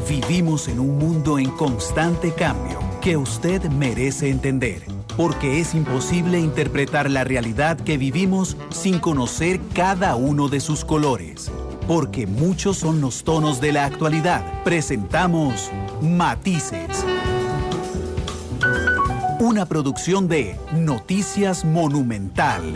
Vivimos en un mundo en constante cambio que usted merece entender, porque es imposible interpretar la realidad que vivimos sin conocer cada uno de sus colores. Porque muchos son los tonos de la actualidad. Presentamos Matices. Una producción de Noticias Monumental.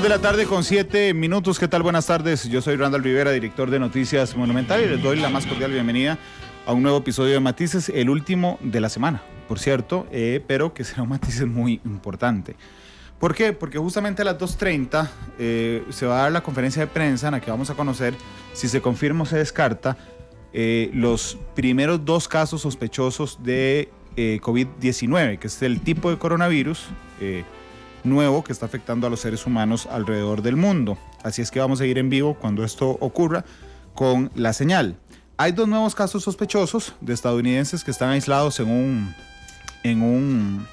De la tarde con 7 minutos. ¿Qué tal? Buenas tardes. Yo soy Randall Rivera, director de Noticias Monumental, y les doy la más cordial bienvenida a un nuevo episodio de Matices, el último de la semana, por cierto, pero que será un Matices muy importante. ¿Por qué? Porque justamente a las 2:30 se va a dar la conferencia de prensa en la que vamos a conocer si se confirma o se descarta los primeros 2 casos sospechosos de COVID-19, que es el tipo de coronavirus nuevo que está afectando a los seres humanos alrededor del mundo. Así es que vamos a ir en vivo cuando esto ocurra con la señal. Hay 2 nuevos casos sospechosos de estadounidenses que están aislados en un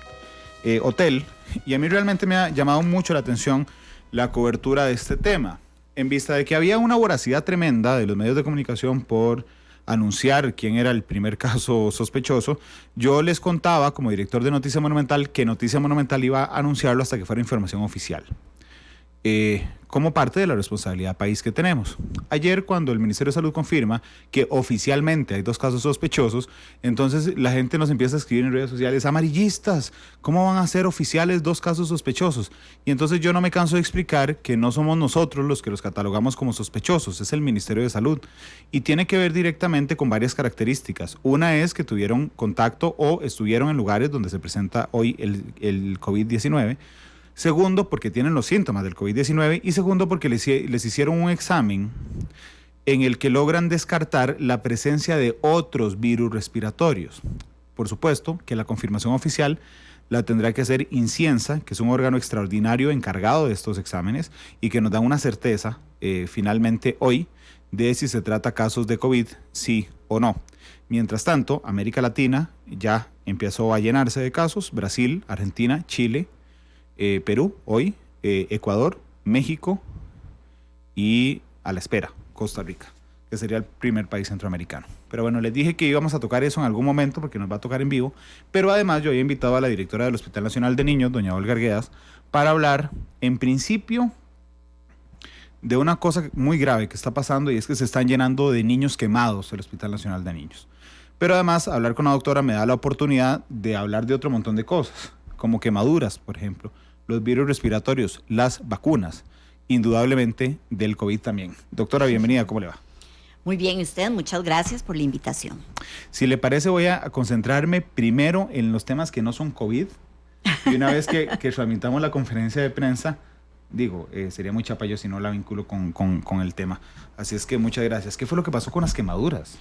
hotel, y a mí realmente me ha llamado mucho la atención la cobertura de este tema, en vista de que había una voracidad tremenda de los medios de comunicación por anunciar quién era el primer caso sospechoso. Yo les contaba, como director de Noticia Monumental, que Noticia Monumental iba a anunciarlo hasta que fuera información oficial, como parte de la responsabilidad país que tenemos. Ayer, cuando el Ministerio de Salud confirma que oficialmente hay 2 casos sospechosos, entonces la gente nos empieza a escribir en redes sociales: amarillistas, ¿cómo van a ser oficiales 2 casos sospechosos? Y entonces yo no me canso de explicar que no somos nosotros los que los catalogamos como sospechosos, es el Ministerio de Salud, y tiene que ver directamente con varias características. Una es que tuvieron contacto o estuvieron en lugares donde se presenta hoy el COVID-19. Segundo, porque tienen los síntomas del COVID-19. Y segundo, porque les hicieron un examen en el que logran descartar la presencia de otros virus respiratorios. Por supuesto que la confirmación oficial la tendrá que hacer INCIENSA, que es un órgano extraordinario encargado de estos exámenes y que nos da una certeza finalmente hoy de si se trata casos de COVID, sí o no. Mientras tanto, América Latina ya empezó a llenarse de casos: Brasil, Argentina, Chile, Perú, hoy, Ecuador, México y a la espera, Costa Rica, que sería el primer país centroamericano. Pero bueno, les dije que íbamos a tocar eso en algún momento porque nos va a tocar en vivo, pero además yo había invitado a la directora del Hospital Nacional de Niños, doña Olga Arguedas, para hablar en principio de una cosa muy grave que está pasando, y es que se están llenando de niños quemados el Hospital Nacional de Niños. Pero además, hablar con la doctora me da la oportunidad de hablar de otro montón de cosas, como quemaduras, por ejemplo, los virus respiratorios, las vacunas, indudablemente del COVID también. Doctora, bienvenida, ¿cómo le va? Muy bien, usted, muchas gracias por la invitación. Si le parece, voy a concentrarme primero en los temas que no son COVID, y una vez que tramitamos la conferencia de prensa, sería muy chapayo si no la vinculo con el tema. Así es que muchas gracias. ¿Qué fue lo que pasó con las quemaduras?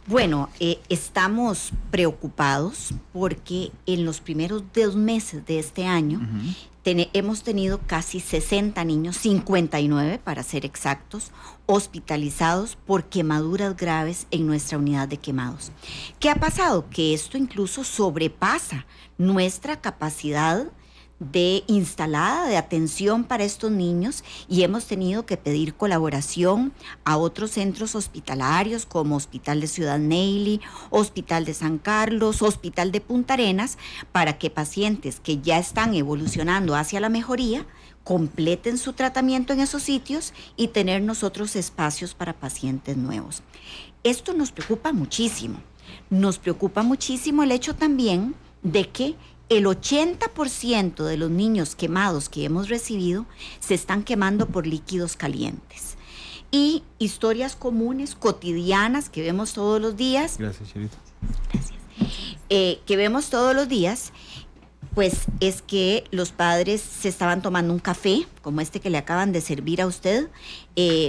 Bueno, estamos preocupados porque en los primeros 2 meses de este año hemos tenido casi 60 niños, 59 para ser exactos, hospitalizados por quemaduras graves en nuestra unidad de quemados. ¿Qué ha pasado? Que esto incluso sobrepasa nuestra capacidad instalada de atención para estos niños, y hemos tenido que pedir colaboración a otros centros hospitalarios como Hospital de Ciudad Neyli, Hospital de San Carlos, Hospital de Punta Arenas, para que pacientes que ya están evolucionando hacia la mejoría completen su tratamiento en esos sitios y tener nosotros espacios para pacientes nuevos. Esto nos preocupa muchísimo. Nos preocupa muchísimo el hecho también de que el 80% de los niños quemados que hemos recibido se están quemando por líquidos calientes. y historias comunes, cotidianas, que vemos todos los días. Gracias, Cherita. Gracias. Que vemos todos los días, pues es que los padres se estaban tomando un café, como este que le acaban de servir a usted,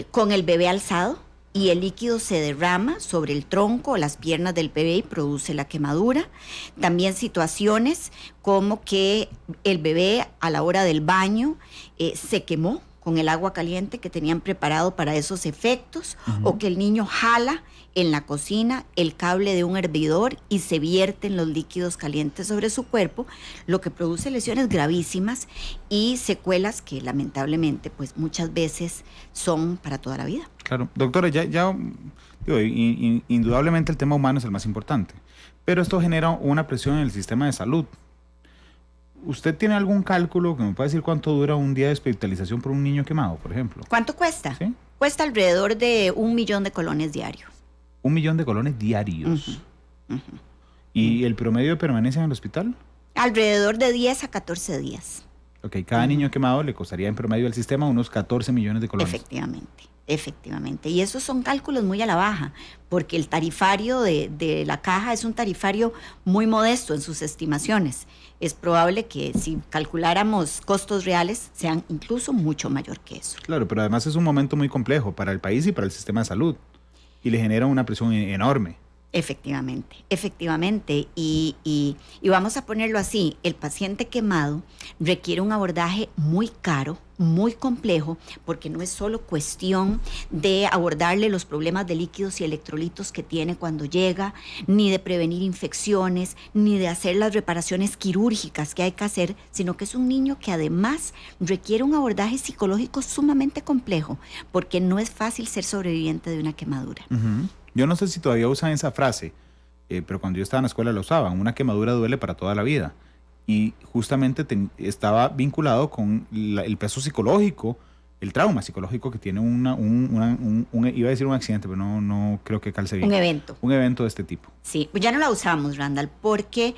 con el bebé alzado, y el líquido se derrama sobre el tronco o las piernas del bebé y produce la quemadura. También situaciones como que el bebé a la hora del baño se quemó con el agua caliente que tenían preparado para esos efectos, o que el niño jala en la cocina el cable de un hervidor y se vierten los líquidos calientes sobre su cuerpo, lo que produce lesiones gravísimas y secuelas que lamentablemente pues muchas veces son para toda la vida. Claro, doctora, indudablemente el tema humano es el más importante, pero esto genera una presión en el sistema de salud. ¿Usted tiene algún cálculo que me pueda decir cuánto dura un día de hospitalización por un niño quemado, por ejemplo? ¿Cuánto cuesta? ¿Sí? Cuesta alrededor de 1 millón de colones diarios. 1 millón de colones diarios. ¿Y el promedio de permanencia en el hospital? Alrededor de 10 a 14 días. Ok, cada niño quemado le costaría en promedio al sistema unos 14 millones de colones. Efectivamente. Y esos son cálculos muy a la baja, porque el tarifario de la caja es un tarifario muy modesto en sus estimaciones. Es probable que si calculáramos costos reales sean incluso mucho mayor que eso. Claro, pero además es un momento muy complejo para el país y para el sistema de salud. Y le genera una presión enorme. Efectivamente. Y vamos a ponerlo así, el paciente quemado requiere un abordaje muy caro, muy complejo, porque no es solo cuestión de abordarle los problemas de líquidos y electrolitos que tiene cuando llega, ni de prevenir infecciones, ni de hacer las reparaciones quirúrgicas que hay que hacer, sino que es un niño que además requiere un abordaje psicológico sumamente complejo, porque no es fácil ser sobreviviente de una quemadura. Yo no sé si todavía usan esa frase, pero cuando yo estaba en la escuela la usaban. Una quemadura duele para toda la vida. Y justamente estaba vinculado con el peso psicológico, el trauma psicológico que tiene iba a decir un accidente, pero no creo que calce bien. Un evento de este tipo. Sí, ya no la usamos, Randall, porque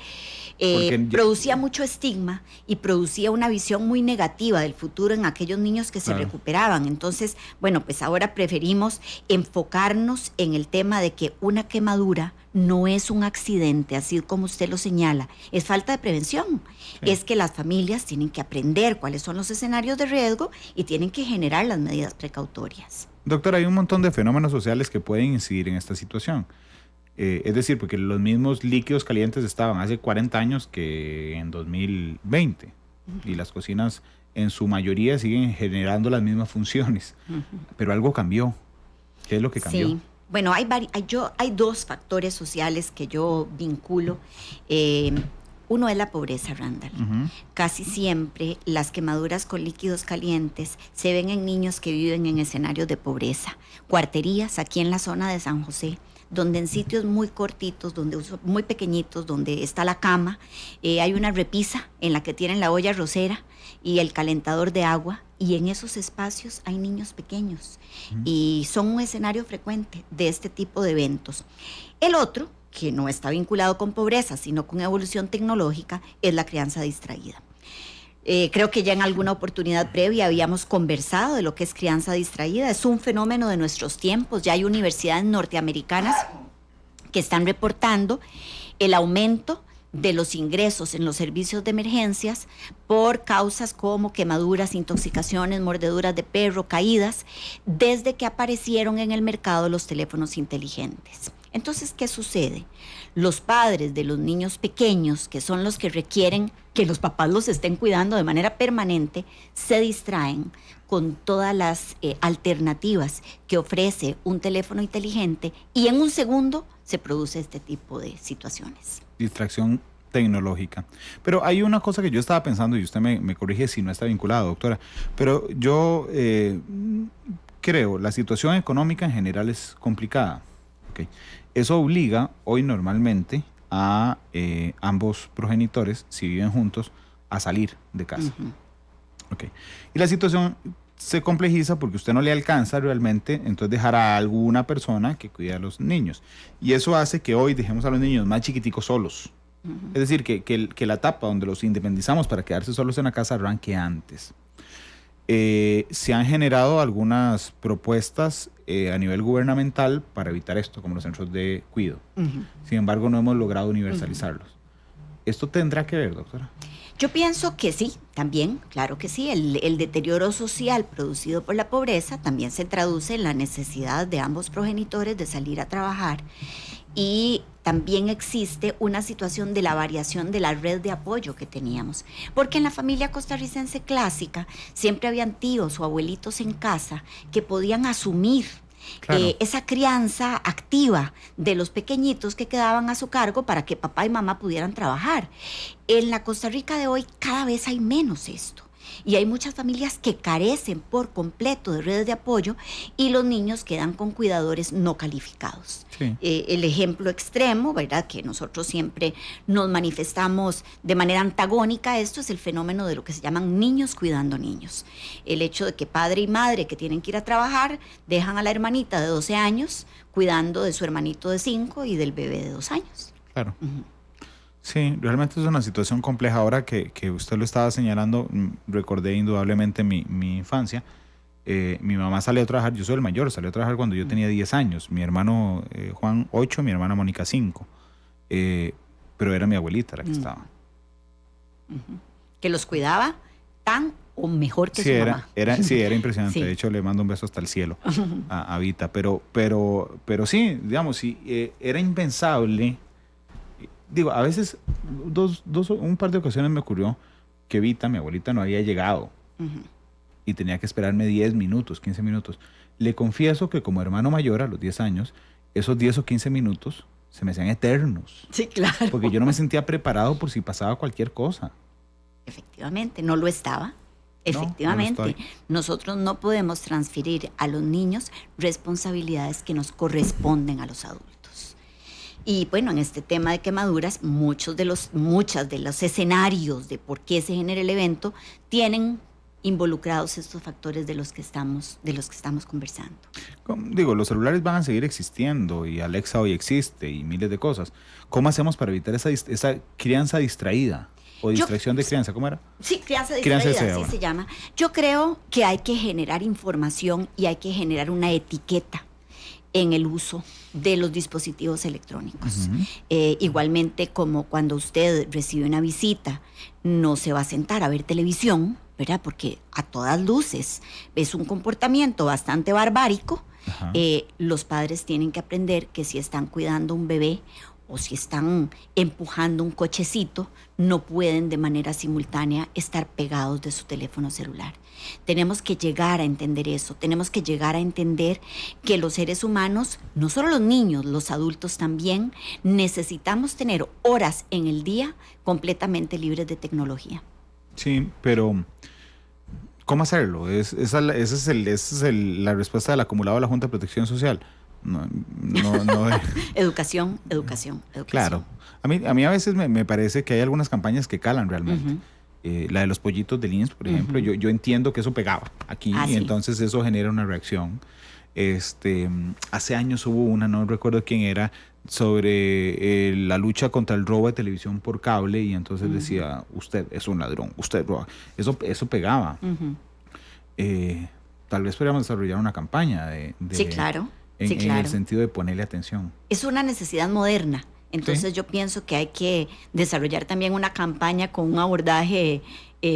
producía mucho estigma y producía una visión muy negativa del futuro en aquellos niños que se recuperaban. Entonces, bueno, pues ahora preferimos enfocarnos en el tema de que una quemadura no es un accidente, así como usted lo señala, es falta de prevención. Sí. Es que las familias tienen que aprender cuáles son los escenarios de riesgo y tienen que generar las medidas precautorias. Doctora, hay un montón de fenómenos sociales que pueden incidir en esta situación. Es decir, porque los mismos líquidos calientes estaban hace 40 años que en 2020 y las cocinas en su mayoría siguen generando las mismas funciones, pero algo cambió. ¿Qué es lo que cambió? Sí. Bueno, hay 2 factores sociales que yo vinculo. Uno es la pobreza, Randall. Casi siempre las quemaduras con líquidos calientes se ven en niños que viven en escenarios de pobreza. Cuarterías aquí en la zona de San José, donde en sitios muy cortitos, muy pequeñitos, donde está la cama, hay una repisa en la que tienen la olla arrocera y el calentador de agua, y en esos espacios hay niños pequeños y son un escenario frecuente de este tipo de eventos. El otro, que no está vinculado con pobreza, sino con evolución tecnológica, es la crianza distraída. Creo que ya en alguna oportunidad previa habíamos conversado de lo que es crianza distraída. Es un fenómeno de nuestros tiempos. Ya hay universidades norteamericanas que están reportando el aumento de los ingresos en los servicios de emergencias por causas como quemaduras, intoxicaciones, mordeduras de perro, caídas, desde que aparecieron en el mercado los teléfonos inteligentes. Entonces, ¿qué sucede? Los padres de los niños pequeños, que son los que requieren que los papás los estén cuidando de manera permanente, se distraen con todas las alternativas que ofrece un teléfono inteligente y en un segundo se produce este tipo de situaciones. Distracción tecnológica. Pero hay una cosa que yo estaba pensando, y usted me corrige si no está vinculado, doctora, pero yo creo la situación económica en general es complicada. Okay. Eso obliga hoy normalmente a ambos progenitores, si viven juntos, a salir de casa. Okay. Y la situación se complejiza porque usted no le alcanza realmente, entonces dejar a alguna persona que cuide a los niños. Y eso hace que hoy dejemos a los niños más chiquiticos solos. Es decir, que la etapa donde los independizamos para quedarse solos en la casa arranque antes. Se han generado algunas propuestas a nivel gubernamental para evitar esto, como los centros de cuidado. Sin embargo, no hemos logrado universalizarlos. ¿Esto tendrá que ver, doctora? Yo pienso que sí, también, claro que sí. El deterioro social producido por la pobreza también se traduce en la necesidad de ambos progenitores de salir a trabajar, y también existe una situación de la variación de la red de apoyo que teníamos, porque en la familia costarricense clásica siempre habían tíos o abuelitos en casa que podían asumir esa crianza activa de los pequeñitos que quedaban a su cargo para que papá y mamá pudieran trabajar. En la Costa Rica de hoy cada vez hay menos esto. Y hay muchas familias que carecen por completo de redes de apoyo y los niños quedan con cuidadores no calificados. Sí. El ejemplo extremo, ¿verdad?, que nosotros siempre nos manifestamos de manera antagónica a esto, es el fenómeno de lo que se llaman niños cuidando niños. El hecho de que padre y madre que tienen que ir a trabajar dejan a la hermanita de 12 años cuidando de su hermanito de 5 y del bebé de 2 años. Claro. Sí, realmente es una situación compleja. Ahora que usted lo estaba señalando, recordé indudablemente mi infancia. Mi mamá salió a trabajar, yo soy el mayor, salió a trabajar cuando yo tenía 10 años. Mi hermano Juan 8, mi hermana Mónica 5. Pero era mi abuelita la que estaba. Que los cuidaba tan o mejor que su mamá. Sí, era impresionante. Sí. De hecho, le mando un beso hasta el cielo a Vita. Pero sí, digamos, sí, era impensable. Digo, a veces, un par de ocasiones me ocurrió que Vita, mi abuelita, no había llegado y tenía que esperarme 10 minutos, 15 minutos. Le confieso que como hermano mayor, a los 10 años, esos 10 o 15 minutos se me hacían eternos. Sí, claro. Porque yo no me sentía preparado por si pasaba cualquier cosa. Efectivamente, no lo estaba. Efectivamente, no nosotros no podemos transferir a los niños responsabilidades que nos corresponden a los adultos. Y bueno, en este tema de quemaduras, muchos de los escenarios de por qué se genera el evento tienen involucrados estos factores de los que estamos conversando. Digo, los celulares van a seguir existiendo y Alexa hoy existe y miles de cosas. ¿Cómo hacemos para evitar esa crianza distraída o distracción de crianza? ¿Cómo era? Sí, crianza distraída, así se llama. Yo creo que hay que generar información y hay que generar una etiqueta en el uso de los dispositivos electrónicos. Igualmente, como cuando usted recibe una visita, no se va a sentar a ver televisión, ¿verdad? Porque a todas luces es un comportamiento bastante barbárico. Los padres tienen que aprender que si están cuidando un bebé o si están empujando un cochecito, no pueden de manera simultánea estar pegados de su teléfono celular. Tenemos que llegar a entender eso, tenemos que llegar a entender que los seres humanos, no solo los niños, los adultos también, necesitamos tener horas en el día completamente libres de tecnología. Sí, pero ¿cómo hacerlo? Esa es la respuesta del acumulado de la Junta de Protección Social. No. Educación. Claro. A mí a veces me parece que hay algunas campañas que calan realmente. La de los pollitos del INSS, por ejemplo, yo entiendo que eso pegaba aquí y entonces eso genera una reacción. Hace años hubo una, no recuerdo quién era, sobre la lucha contra el robo de televisión por cable y entonces decía, usted es un ladrón, usted roba. Eso pegaba. Tal vez podríamos desarrollar una campaña de sí, claro. En el sentido de ponerle atención. Es una necesidad moderna. Entonces yo pienso que hay que desarrollar también una campaña con un abordaje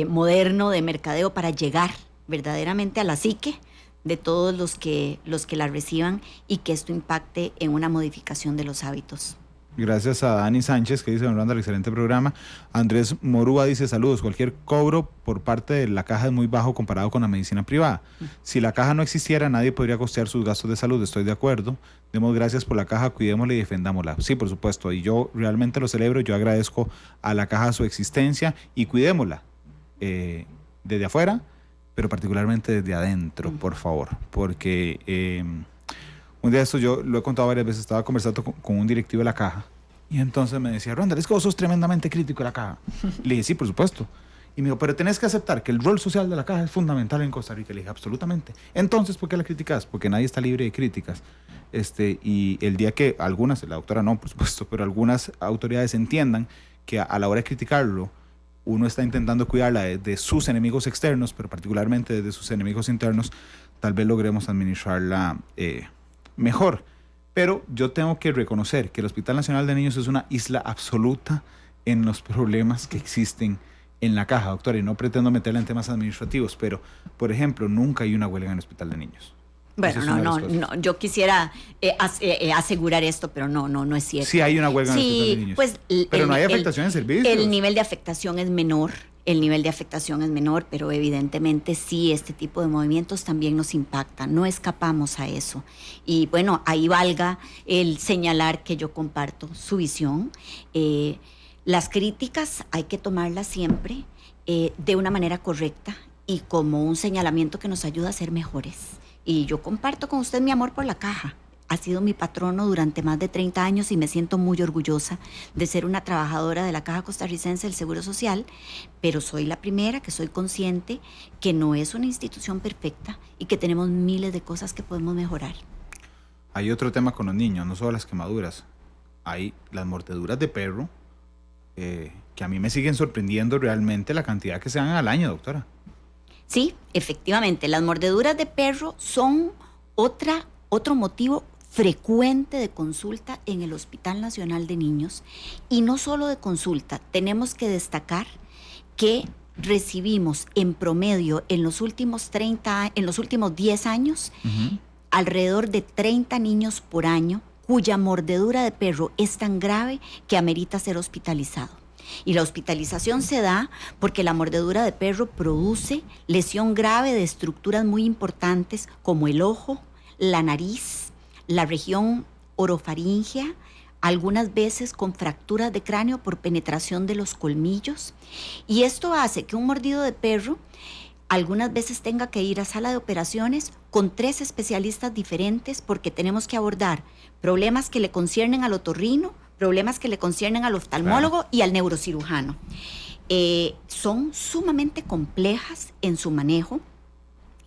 moderno de mercadeo para llegar verdaderamente a la psique de todos los que la reciban y que esto impacte en una modificación de los hábitos. Gracias a Dani Sánchez, que dice, don Randall, excelente programa. Andrés Morúa dice, saludos, cualquier cobro por parte de la caja es muy bajo comparado con la medicina privada. Si la caja no existiera, nadie podría costear sus gastos de salud, estoy de acuerdo. Demos gracias por la caja, cuidémosla y defendámosla. Sí, por supuesto, y yo realmente lo celebro, yo agradezco a la caja su existencia y cuidémosla desde afuera, pero particularmente desde adentro, por favor, porque... un día de esto, yo lo he contado varias veces, estaba conversando con un directivo de la caja y entonces me decía, Randall, es que vos sos tremendamente crítico de la caja. Le dije, sí, por supuesto. Y me dijo, pero tenés que aceptar que el rol social de la caja es fundamental en Costa Rica. Le dije, absolutamente. Entonces, ¿por qué la criticas? Porque nadie está libre de críticas. Y el día que algunas, la doctora no, por supuesto, pero algunas autoridades entiendan que a la hora de criticarlo, uno está intentando cuidarla de sus enemigos externos, pero particularmente de sus enemigos internos, tal vez logremos administrarla mejor. Pero yo tengo que reconocer que el Hospital Nacional de Niños es una isla absoluta en los problemas que existen en la caja, doctora, y no pretendo meterla en temas administrativos, pero, por ejemplo, nunca hay una huelga en el Hospital de Niños. Bueno, no, yo quisiera asegurar esto, pero no es cierto. Sí hay una huelga en el Hospital de Niños. Pues, pero no hay afectación en servicios. El nivel de afectación es menor. Pero evidentemente sí, este tipo de movimientos también nos impactan, no escapamos a eso. Y bueno, ahí valga el señalar que yo comparto su visión. Las críticas hay que tomarlas siempre de una manera correcta y como un señalamiento que nos ayuda a ser mejores. Y yo comparto con usted mi amor por la caja. Ha sido mi patrono durante más de 30 años y me siento muy orgullosa de ser una trabajadora de la Caja Costarricense del Seguro Social, pero soy la primera que soy consciente que no es una institución perfecta y que tenemos miles de cosas que podemos mejorar. Hay otro tema con los niños, no solo las quemaduras, hay las mordeduras de perro, que a mí me siguen sorprendiendo realmente la cantidad que se dan al año, doctora. Sí, efectivamente, las mordeduras de perro son otro motivo frecuente de consulta en el Hospital Nacional de Niños, y no solo de consulta, tenemos que destacar que recibimos en promedio en los últimos 10 años alrededor de 30 niños por año cuya mordedura de perro es tan grave que amerita ser hospitalizado. Y la hospitalización se da porque la mordedura de perro produce lesión grave de estructuras muy importantes como el ojo, la nariz, la región orofaringea, algunas veces con fracturas de cráneo por penetración de los colmillos. Y esto hace que un mordido de perro algunas veces tenga que ir a sala de operaciones con 3 especialistas diferentes porque tenemos que abordar problemas que le conciernen al otorrino, problemas que le conciernen al oftalmólogo y al neurocirujano. Son sumamente complejas en su manejo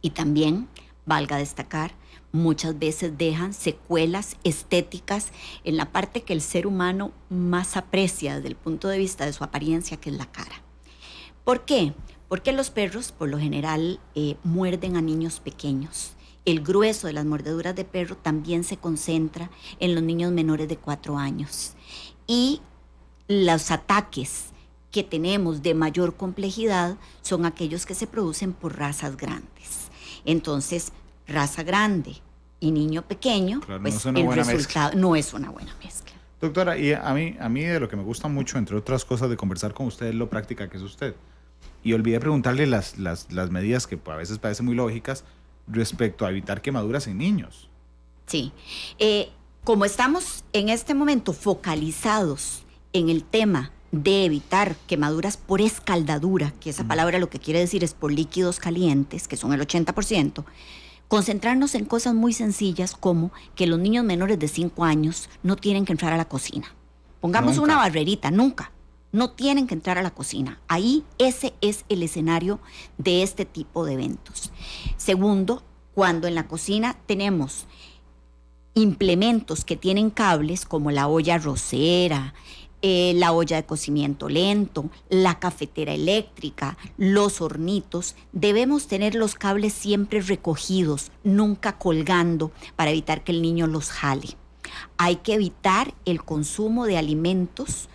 y también, valga destacar, muchas veces dejan secuelas estéticas en la parte que el ser humano más aprecia desde el punto de vista de su apariencia, que es la cara. ¿Por qué? Porque los perros, por lo general, muerden a niños pequeños. El grueso de las mordeduras de perro también se concentra en los niños menores de 4 años. Y los ataques que tenemos de mayor complejidad son aquellos que se producen por razas grandes. Entonces, raza grande y niño pequeño, claro, pues no el resultado no es una buena mezcla. Doctora, y a mí de lo que me gusta mucho, entre otras cosas, de conversar con usted es lo práctica que es usted. Y olvidé preguntarle las medidas que a veces parecen muy lógicas respecto a evitar quemaduras en niños. Sí, como estamos en este momento focalizados en el tema de evitar quemaduras por escaldadura, que esa palabra lo que quiere decir es por líquidos calientes, que son el 80%, concentrarnos en cosas muy sencillas como que los niños menores de 5 años no tienen que entrar a la cocina. Pongamos una barrerita, nunca. No tienen que entrar a la cocina. Ahí ese es el escenario de este tipo de eventos. Segundo, cuando en la cocina tenemos implementos que tienen cables como la olla arrocera, la olla de cocimiento lento, la cafetera eléctrica, los hornitos, debemos tener los cables siempre recogidos, nunca colgando, para evitar que el niño los jale. Hay que evitar el consumo de alimentos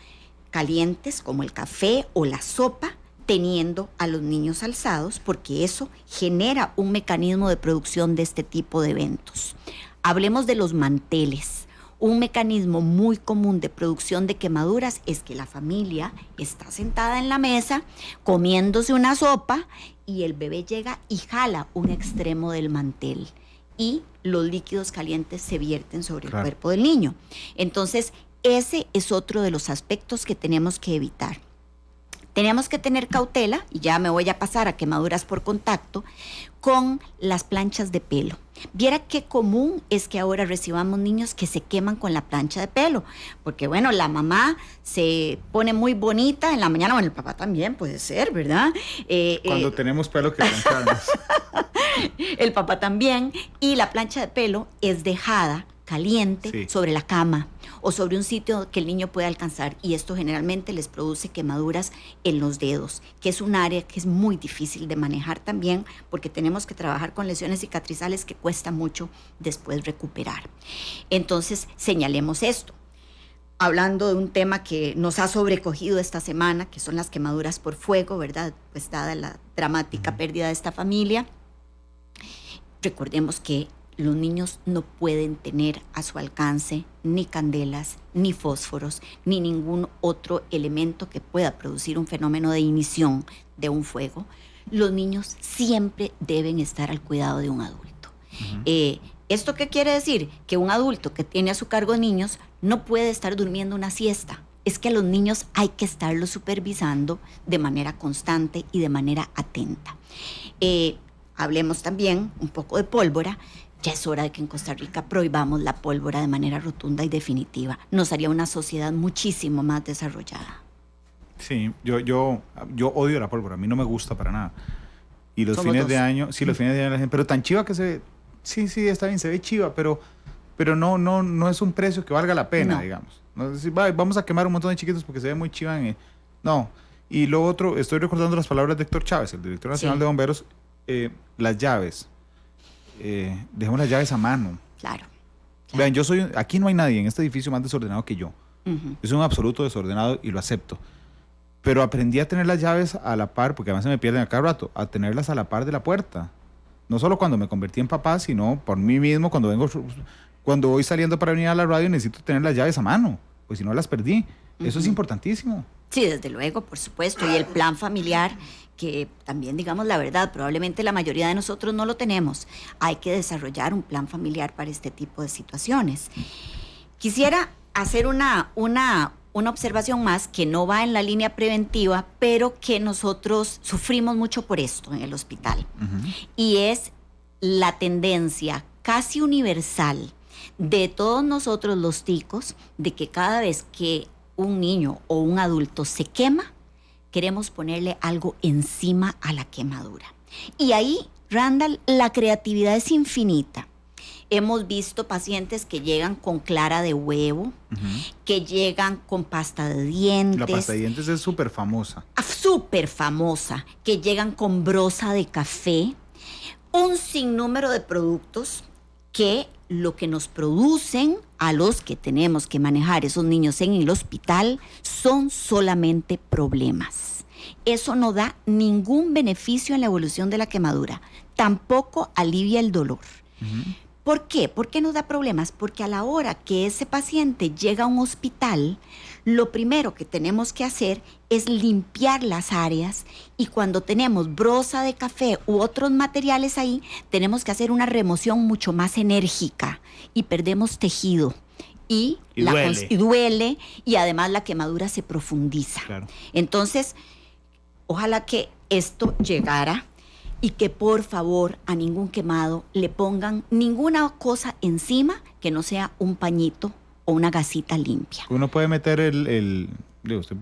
calientes como el café o la sopa, teniendo a los niños alzados, porque eso genera un mecanismo de producción de este tipo de eventos. Hablemos de los manteles. Un mecanismo muy común de producción de quemaduras es que la familia está sentada en la mesa comiéndose una sopa y el bebé llega y jala un extremo del mantel y los líquidos calientes se vierten sobre el cuerpo del niño. Entonces, ese es otro de los aspectos que tenemos que evitar. Tenemos que tener cautela, y ya me voy a pasar a quemaduras por contacto, con las planchas de pelo. Viera qué común es que ahora recibamos niños que se queman con la plancha de pelo, porque bueno, la mamá se pone muy bonita en la mañana, bueno, el papá también puede ser, ¿verdad? Cuando tenemos pelo que plancharnos. El papá también, y la plancha de pelo es dejada caliente sobre la cama o sobre un sitio que el niño puede alcanzar, y esto generalmente les produce quemaduras en los dedos, que es un área que es muy difícil de manejar también, porque tenemos que trabajar con lesiones cicatrizales que cuesta mucho después recuperar. Entonces, señalemos esto. Hablando de un tema que nos ha sobrecogido esta semana, que son las quemaduras por fuego, ¿verdad? Pues dada la dramática pérdida de esta familia, recordemos que los niños no pueden tener a su alcance ni candelas, ni fósforos, ni ningún otro elemento que pueda producir un fenómeno de ignición de un fuego. Los niños siempre deben estar al cuidado de un adulto. ¿Esto qué quiere decir? Que un adulto que tiene a su cargo niños no puede estar durmiendo una siesta. Es que a los niños hay que estarlos supervisando de manera constante y de manera atenta. Hablemos también un poco de pólvora. Ya es hora de que en Costa Rica prohibamos la pólvora de manera rotunda y definitiva. Nos haría una sociedad muchísimo más desarrollada. Sí, yo odio la pólvora, a mí no me gusta para nada. Y los fines de año, sí, los fines de año la gente, pero tan chiva que se ve, sí, está bien, se ve chiva, pero no es un precio que valga la pena, digamos. No es decir, vamos a quemar un montón de chiquitos porque se ve muy chiva. No. Y lo otro, estoy recordando las palabras de Héctor Chávez, el director nacional de bomberos, las llaves. Dejemos las llaves a mano. Claro. Vean, aquí no hay nadie en este edificio más desordenado que yo. Yo soy un absoluto desordenado y lo acepto. Pero aprendí a tener las llaves a la par, porque además se me pierden a cada rato, a tenerlas a la par de la puerta. No solo cuando me convertí en papá, sino por mí mismo, cuando voy saliendo para venir a la radio, necesito tener las llaves a mano, pues si no las perdí. Eso es importantísimo. Sí, desde luego, por supuesto. Y el plan familiar, que también, digamos la verdad, probablemente la mayoría de nosotros no lo tenemos. Hay que desarrollar un plan familiar para este tipo de situaciones. Quisiera hacer una observación más que no va en la línea preventiva, pero que nosotros sufrimos mucho por esto en el hospital. Y es la tendencia casi universal de todos nosotros los ticos de que cada vez que un niño o un adulto se quema, queremos ponerle algo encima a la quemadura. Y ahí, Randall, la creatividad es infinita. Hemos visto pacientes que llegan con clara de huevo, que llegan con pasta de dientes. La pasta de dientes es súper famosa. Súper famosa. Que llegan con brosa de café. Un sinnúmero de productos que lo que nos producen a los que tenemos que manejar esos niños en el hospital son solamente problemas. Eso no da ningún beneficio en la evolución de la quemadura. Tampoco alivia el dolor. ¿Por qué? ¿Por qué nos da problemas? Porque a la hora que ese paciente llega a un hospital, lo primero que tenemos que hacer es limpiar las áreas, y cuando tenemos brosa de café u otros materiales ahí, tenemos que hacer una remoción mucho más enérgica y perdemos tejido. Y duele, y además la quemadura se profundiza. Claro. Entonces, ojalá que esto llegara y que por favor a ningún quemado le pongan ninguna cosa encima que no sea un pañito o una gasita limpia. Uno puede meter estoy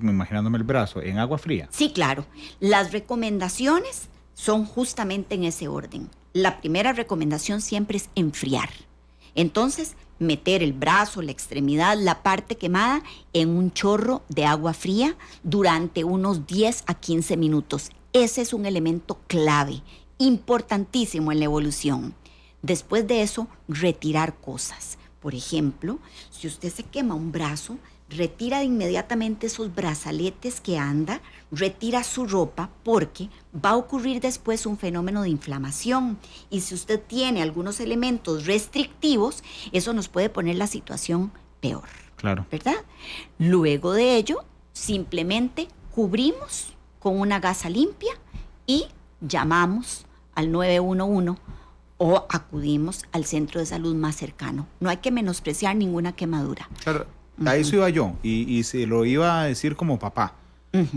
imaginándome el brazo, en agua fría. Sí, claro. Las recomendaciones son justamente en ese orden. La primera recomendación siempre es enfriar. Entonces, meter el brazo, la extremidad, la parte quemada en un chorro de agua fría durante unos 10 a 15 minutos. Ese es un elemento clave, importantísimo en la evolución. Después de eso, retirar cosas. Por ejemplo, si usted se quema un brazo, retira de inmediatamente esos brazaletes que anda, retira su ropa, porque va a ocurrir después un fenómeno de inflamación. Y si usted tiene algunos elementos restrictivos, eso nos puede poner la situación peor. Claro. ¿Verdad? Luego de ello, simplemente cubrimos con una gasa limpia y llamamos al 911 o acudimos al centro de salud más cercano. No hay que menospreciar ninguna quemadura. Claro, a eso iba yo, y se lo iba a decir como papá,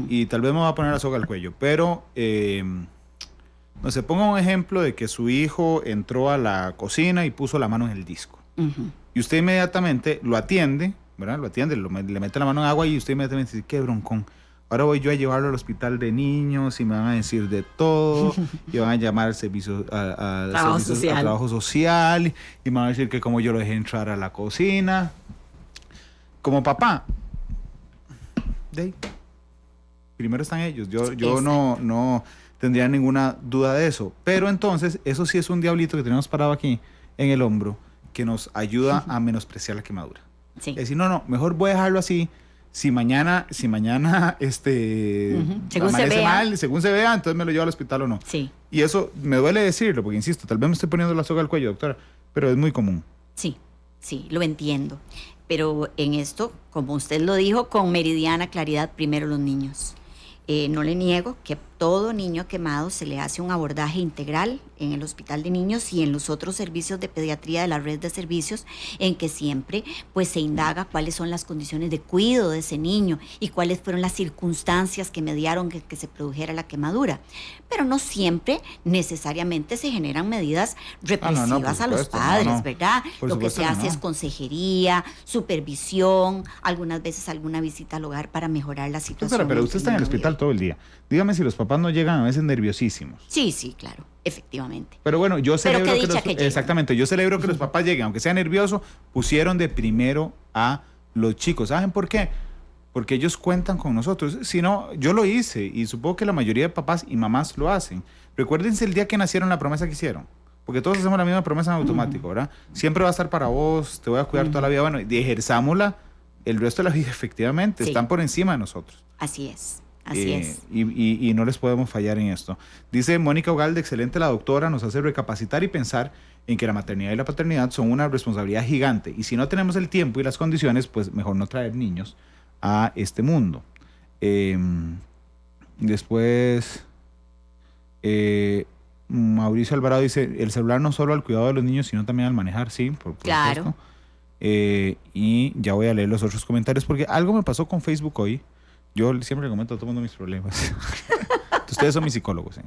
y tal vez me va a poner la soga al cuello, pero no sé, ponga un ejemplo de que su hijo entró a la cocina y puso la mano en el disco, y usted inmediatamente lo atiende, ¿verdad? Lo atiende, le mete la mano en agua, y usted inmediatamente dice, qué broncón. Ahora voy yo a llevarlo al hospital de niños y me van a decir de todo, y van a llamar al servicio a trabajo social, y me van a decir que como yo lo dejé entrar a la cocina. como papá, primero están ellos. Yo no tendría ninguna duda de eso. Pero entonces, eso sí es un diablito que tenemos parado aquí en el hombro que nos ayuda a menospreciar la quemadura. Sí. Es decir, no, mejor voy a dejarlo así. Si mañana según amanece mal, según se vea, entonces me lo llevo al hospital o no. Sí. Y eso me duele decirlo, porque insisto, tal vez me estoy poniendo la soga al cuello, doctora, pero es muy común. Sí, lo entiendo. Pero en esto, como usted lo dijo, con meridiana claridad, primero los niños. No le niego que todo niño quemado se le hace un abordaje integral en el Hospital de Niños y en los otros servicios de pediatría de la red de servicios, en que siempre pues se indaga cuáles son las condiciones de cuidado de ese niño y cuáles fueron las circunstancias que mediaron que se produjera la quemadura. Pero no siempre necesariamente se generan medidas represivas a los padres, ¿verdad? Lo que se hace es consejería, supervisión, algunas veces alguna visita al hogar para mejorar la situación. Pero usted está en el hospital todo el día. Dígame si los papás no llegan a veces nerviosísimos. Sí, claro, efectivamente. Pero bueno, yo celebro exactamente, yo celebro que los papás lleguen, aunque sea nervioso, pusieron de primero a los chicos. ¿Saben por qué? Porque ellos cuentan con nosotros. Si no, yo lo hice y supongo que la mayoría de papás y mamás lo hacen. Recuérdense el día que nacieron, la promesa que hicieron. Porque todos hacemos la misma promesa en automático, ¿verdad? Siempre va a estar para vos, te voy a cuidar toda la vida. Bueno, y ejerzámosla el resto de la vida, efectivamente. Están por encima de nosotros. Así es. Así es. Y no les podemos fallar en esto. Dice Mónica Ugalde, excelente la doctora, nos hace recapacitar y pensar en que la maternidad y la paternidad son una responsabilidad gigante. Y si no tenemos el tiempo y las condiciones, pues mejor no traer niños a este mundo. Después, Mauricio Alvarado dice, el celular no solo al cuidado de los niños, sino también al manejar, sí, por claro. Y ya voy a leer los otros comentarios, porque algo me pasó con Facebook hoy. Yo siempre le comento a todo el mundo mis problemas. Ustedes son mis psicólogos,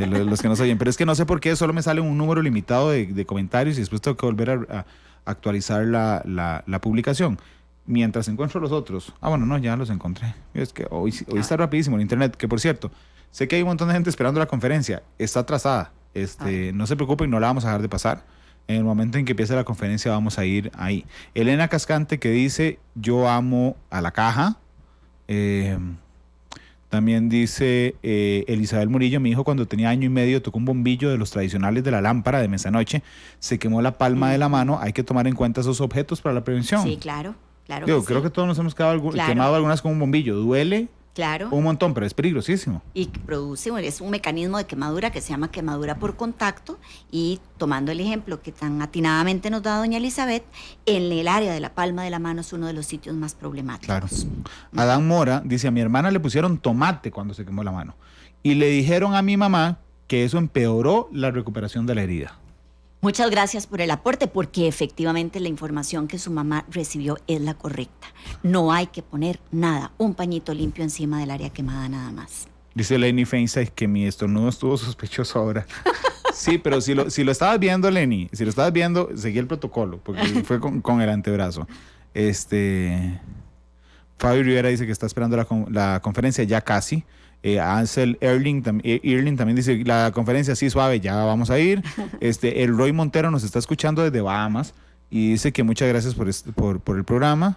los que no saben. Pero es que no sé por qué solo me sale un número limitado de comentarios y después tengo que volver a actualizar la publicación. Mientras encuentro los otros. Bueno, no, ya los encontré. Es que hoy está rapidísimo el internet. Que por cierto, sé que hay un montón de gente esperando la conferencia. Está atrasada. No se preocupen, no la vamos a dejar de pasar. En el momento en que empiece la conferencia vamos a ir ahí. Elena Cascante que dice, yo amo a la caja. También dice Elizabeth Murillo, mi hijo cuando tenía 1 año y medio tocó un bombillo de los tradicionales de la lámpara de medianoche, se quemó la palma de la mano. Hay que tomar en cuenta esos objetos para la prevención. Sí, claro. Creo que todos nos hemos quemado algunas con un bombillo. Duele un montón, pero es peligrosísimo. Y es un mecanismo de quemadura que se llama quemadura por contacto. Y tomando el ejemplo que tan atinadamente nos da doña Elizabeth, en el área de la palma de la mano es uno de los sitios más problemáticos. Claro. Adán Mora dice, a mi hermana le pusieron tomate cuando se quemó la mano. Y le dijeron a mi mamá que eso empeoró la recuperación de la herida. Muchas gracias por el aporte, porque efectivamente la información que su mamá recibió es la correcta. No hay que poner nada, un pañito limpio encima del área quemada nada más. Dice Lenny Feinstein que mi estornudo estuvo sospechoso ahora. Sí, pero si lo estabas viendo, Lenny, seguí el protocolo, porque fue con el antebrazo. Fabio Rivera dice que está esperando la conferencia ya casi. Ansel Erling también dice, la conferencia sí suave, ya vamos a ir. El Roy Montero nos está escuchando desde Bahamas y dice que muchas gracias por el programa.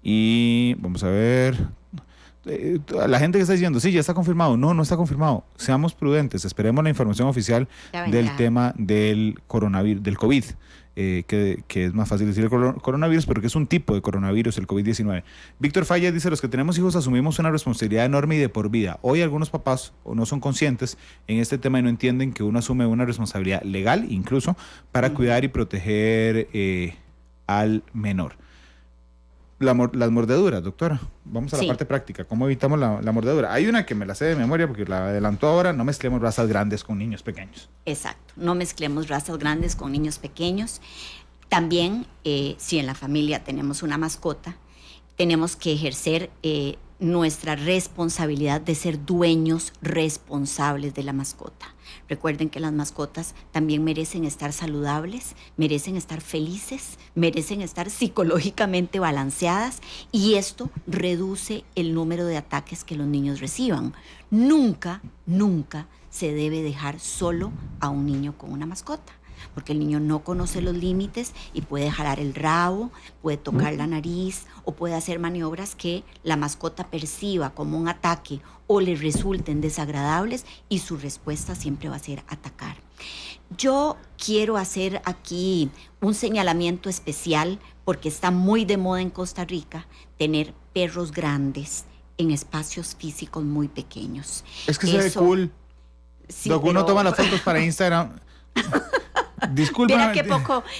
Y vamos a ver, la gente que está diciendo, sí, ya está confirmado. No está confirmado. Seamos prudentes, esperemos la información oficial del tema del coronavirus, del COVID. Que es más fácil decir el coronavirus, pero que es un tipo de coronavirus, el COVID-19. Víctor Falla dice, los que tenemos hijos asumimos una responsabilidad enorme y de por vida. Hoy algunos papás no son conscientes en este tema y no entienden que uno asume una responsabilidad legal, incluso, para cuidar y proteger al menor. Las mordeduras, doctora. Vamos a la parte práctica. ¿Cómo evitamos la mordedura? Hay una que me la sé de memoria porque la adelantó ahora. No mezclemos razas grandes con niños pequeños. Exacto. No mezclemos razas grandes con niños pequeños. También, si en la familia tenemos una mascota, tenemos que ejercer nuestra responsabilidad de ser dueños responsables de la mascota. Recuerden que las mascotas también merecen estar saludables, merecen estar felices, merecen estar psicológicamente balanceadas, y esto reduce el número de ataques que los niños reciban. Nunca se debe dejar solo a un niño con una mascota, porque el niño no conoce los límites y puede jalar el rabo, puede tocar la nariz o puede hacer maniobras que la mascota perciba como un ataque o le resulten desagradables y su respuesta siempre va a ser atacar. Yo quiero hacer aquí un señalamiento especial porque está muy de moda en Costa Rica tener perros grandes en espacios físicos muy pequeños. Es que se ve cool. Sí, Doc, uno toma las fotos para Instagram. Discúlpeme. Mira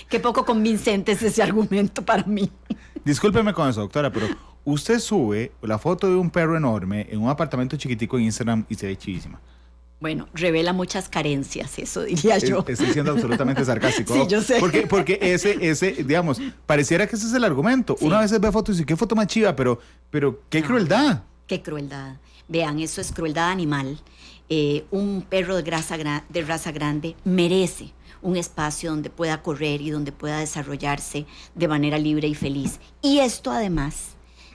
qué poco convincente es ese argumento para mí. Discúlpeme con eso, doctora, pero usted sube la foto de un perro enorme en un apartamento chiquitico en Instagram y se ve chivísima. Bueno, revela muchas carencias, eso diría yo. Estoy siendo absolutamente sarcástico. Sí, yo sé. Porque ese, digamos, pareciera que ese es el argumento. Sí. Uno a veces ve fotos y dice, qué foto más chiva, pero qué crueldad. Qué crueldad. Vean, eso es crueldad animal. Un perro de raza grande merece un espacio donde pueda correr y donde pueda desarrollarse de manera libre y feliz. Y esto además,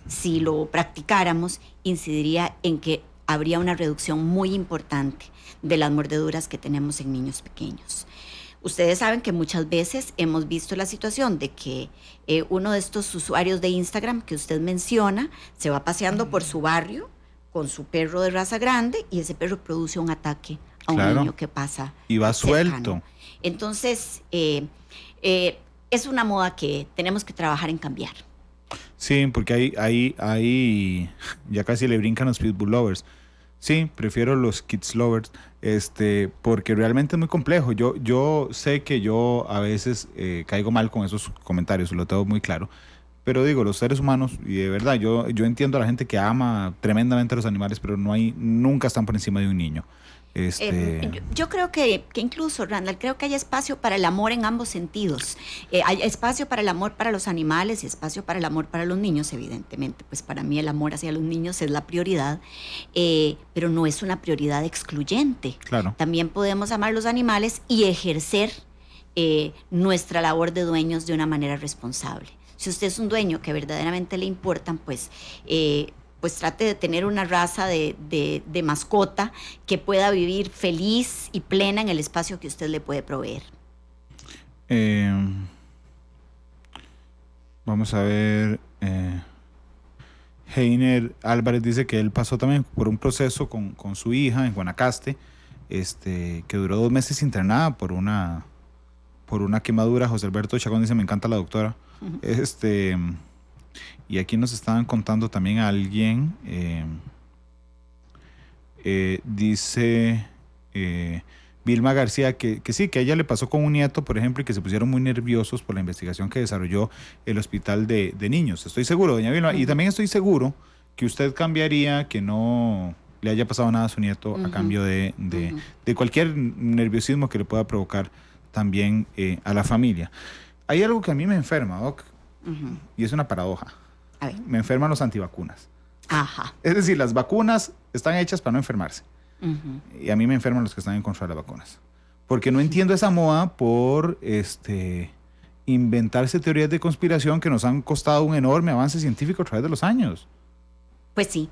si lo practicáramos, incidiría en que habría una reducción muy importante de las mordeduras que tenemos en niños pequeños. Ustedes saben que muchas veces hemos visto la situación de que uno de estos usuarios de Instagram que usted menciona se va paseando por su barrio con su perro de raza grande y ese perro produce un ataque a un niño que pasa y va cercano. Suelto. Entonces, es una moda que tenemos que trabajar en cambiar. Sí, porque ahí ya casi le brincan los pitbull lovers. Sí, prefiero los kids lovers, porque realmente es muy complejo. Yo sé que yo a veces caigo mal con esos comentarios, lo tengo muy claro. Pero digo, los seres humanos, y de verdad, yo entiendo a la gente que ama tremendamente a los animales, pero nunca están por encima de un niño. Yo creo que incluso, Randall, creo que hay espacio para el amor en ambos sentidos. Hay espacio para el amor para los animales y espacio para el amor para los niños, evidentemente. Pues para mí el amor hacia los niños es la prioridad, pero no es una prioridad excluyente. Claro. También podemos amar los animales y ejercer nuestra labor de dueños de una manera responsable. Si usted es un dueño que verdaderamente le importan, pues trate de tener una raza de mascota que pueda vivir feliz y plena en el espacio que usted le puede proveer. Vamos a ver. Heiner Álvarez dice que él pasó también por un proceso con su hija en Guanacaste, que duró 2 meses internada por una quemadura. José Alberto Chacón dice, me encanta la doctora. Uh-huh. Y aquí nos estaban contando también a alguien, dice Vilma García que sí, que a ella le pasó con un nieto, por ejemplo, y que se pusieron muy nerviosos por la investigación que desarrolló el hospital de niños. Estoy seguro, doña Vilma, y también estoy seguro que usted cambiaría que no le haya pasado nada a su nieto a cambio de cualquier nerviosismo que le pueda provocar también a la familia. Hay algo que a mí me enferma, Doc, y es una paradoja. A ver. Me enferman los antivacunas. Ajá. Es decir, las vacunas están hechas para no enfermarse. Y a mí me enferman los que están en contra de las vacunas. Porque no entiendo esa moda por inventarse teorías de conspiración que nos han costado un enorme avance científico a través de los años. Pues sí.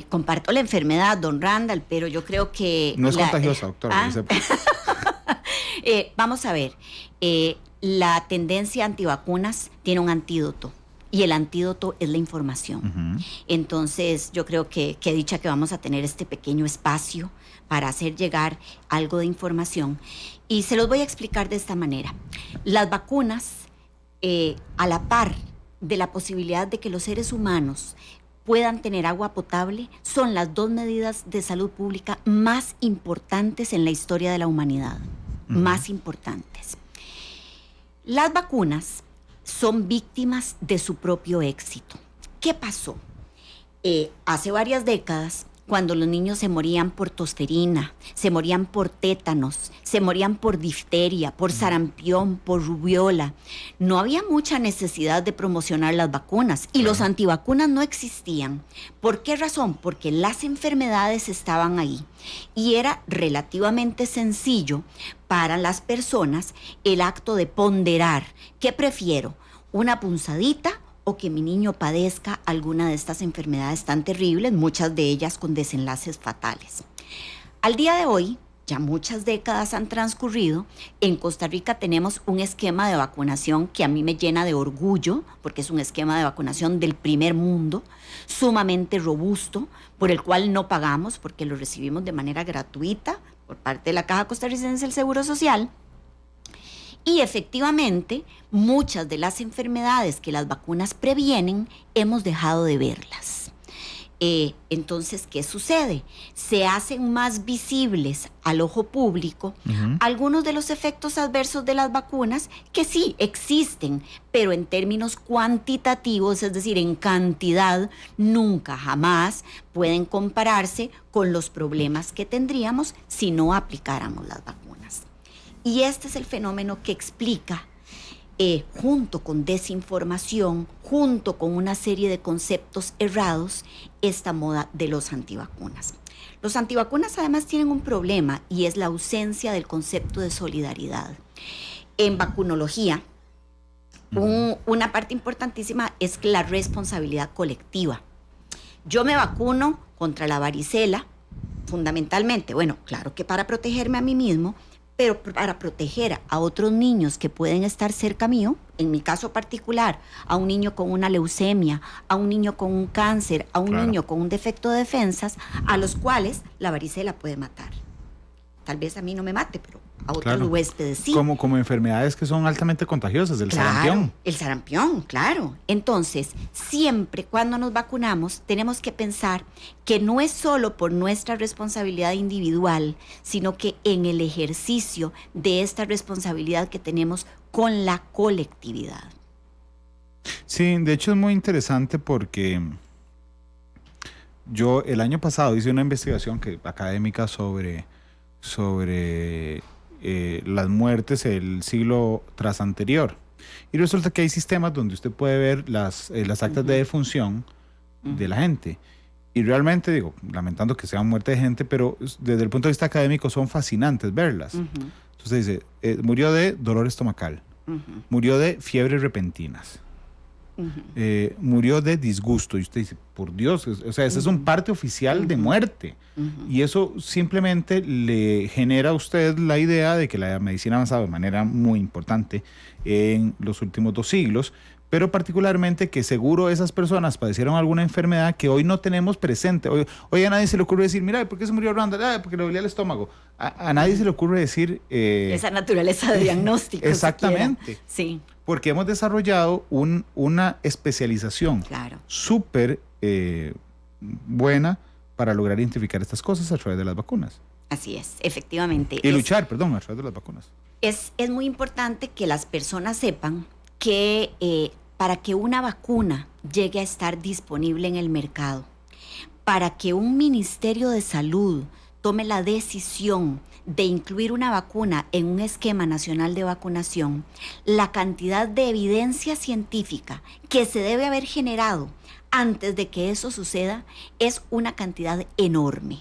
Comparto la enfermedad, don Randall, pero yo creo que... No es contagiosa, doctora. Vamos a ver. La tendencia antivacunas tiene un antídoto. Y el antídoto es la información. Entonces, yo creo que dicha que vamos a tener este pequeño espacio para hacer llegar algo de información. Y se los voy a explicar de esta manera. Las vacunas, a la par de la posibilidad de que los seres humanos puedan tener agua potable, son las 2 medidas de salud pública más importantes en la historia de la humanidad. Más importantes. Las vacunas son víctimas de su propio éxito. ¿Qué pasó? Hace varias décadas, cuando los niños se morían por tosferina, se morían por tétanos, se morían por difteria, por sarampión, por rubiola, no había mucha necesidad de promocionar las vacunas y los antivacunas no existían. ¿Por qué razón? Porque las enfermedades estaban ahí y era relativamente sencillo para las personas el acto de ponderar. ¿Qué prefiero? ¿Una punzadita o que mi niño padezca alguna de estas enfermedades tan terribles, muchas de ellas con desenlaces fatales? Al día de hoy ya muchas décadas han transcurrido, en Costa Rica tenemos un esquema de vacunación que a mí me llena de orgullo, porque es un esquema de vacunación del primer mundo, sumamente robusto, por el cual no pagamos, porque lo recibimos de manera gratuita por parte de la Caja Costarricense del Seguro Social. Y efectivamente, muchas de las enfermedades que las vacunas previenen, hemos dejado de verlas. Entonces, ¿qué sucede? Se hacen más visibles al ojo público algunos de los efectos adversos de las vacunas que sí existen, pero en términos cuantitativos, es decir, en cantidad, nunca, jamás pueden compararse con los problemas que tendríamos si no aplicáramos las vacunas. Y este es el fenómeno que explica, junto con desinformación, junto con una serie de conceptos errados, esta moda de los antivacunas. Los antivacunas además tienen un problema y es la ausencia del concepto de solidaridad. En vacunología, una parte importantísima es la responsabilidad colectiva. Yo me vacuno contra la varicela, fundamentalmente, bueno, claro que para protegerme a mí mismo, pero para proteger a otros niños que pueden estar cerca mío, en mi caso particular, a un niño con una leucemia, a un niño con un cáncer, a un niño con un defecto de defensas, a los cuales la varicela puede matar. Tal vez a mí no me mate, pero a otros huéspedes sí. Como enfermedades que son altamente contagiosas, el sarampión. El sarampión, claro. Entonces, siempre cuando nos vacunamos, tenemos que pensar que no es solo por nuestra responsabilidad individual, sino que en el ejercicio de esta responsabilidad que tenemos con la colectividad. Sí, de hecho es muy interesante porque yo el año pasado hice una investigación académica sobre las muertes el siglo tras anterior. Y resulta que hay sistemas donde usted puede ver las actas de defunción de la gente. Y realmente, digo, lamentando que sea muerte de gente, pero desde el punto de vista académico son fascinantes verlas. Entonces dice, murió de dolor estomacal, murió de fiebres repentinas, murió de disgusto. Y usted dice, por Dios, o sea, ese es un parte oficial de muerte. Y eso simplemente le genera a usted la idea de que la medicina ha avanzado de manera muy importante en los últimos 2 siglos, pero particularmente que seguro esas personas padecieron alguna enfermedad que hoy no tenemos presente. Hoy a nadie se le ocurre decir, mira, ¿por qué se murió Randall? Porque le dolía el estómago. A nadie se le ocurre decir... esa naturaleza de diagnóstico. Exactamente. Sí. Porque hemos desarrollado una especialización súper buena para lograr identificar estas cosas a través de las vacunas. Así es, efectivamente. Y luchar, a través de las vacunas. Es muy importante que las personas sepan que para que una vacuna llegue a estar disponible en el mercado, para que un Ministerio de Salud tome la decisión de incluir una vacuna en un esquema nacional de vacunación, la cantidad de evidencia científica que se debe haber generado antes de que eso suceda es una cantidad enorme.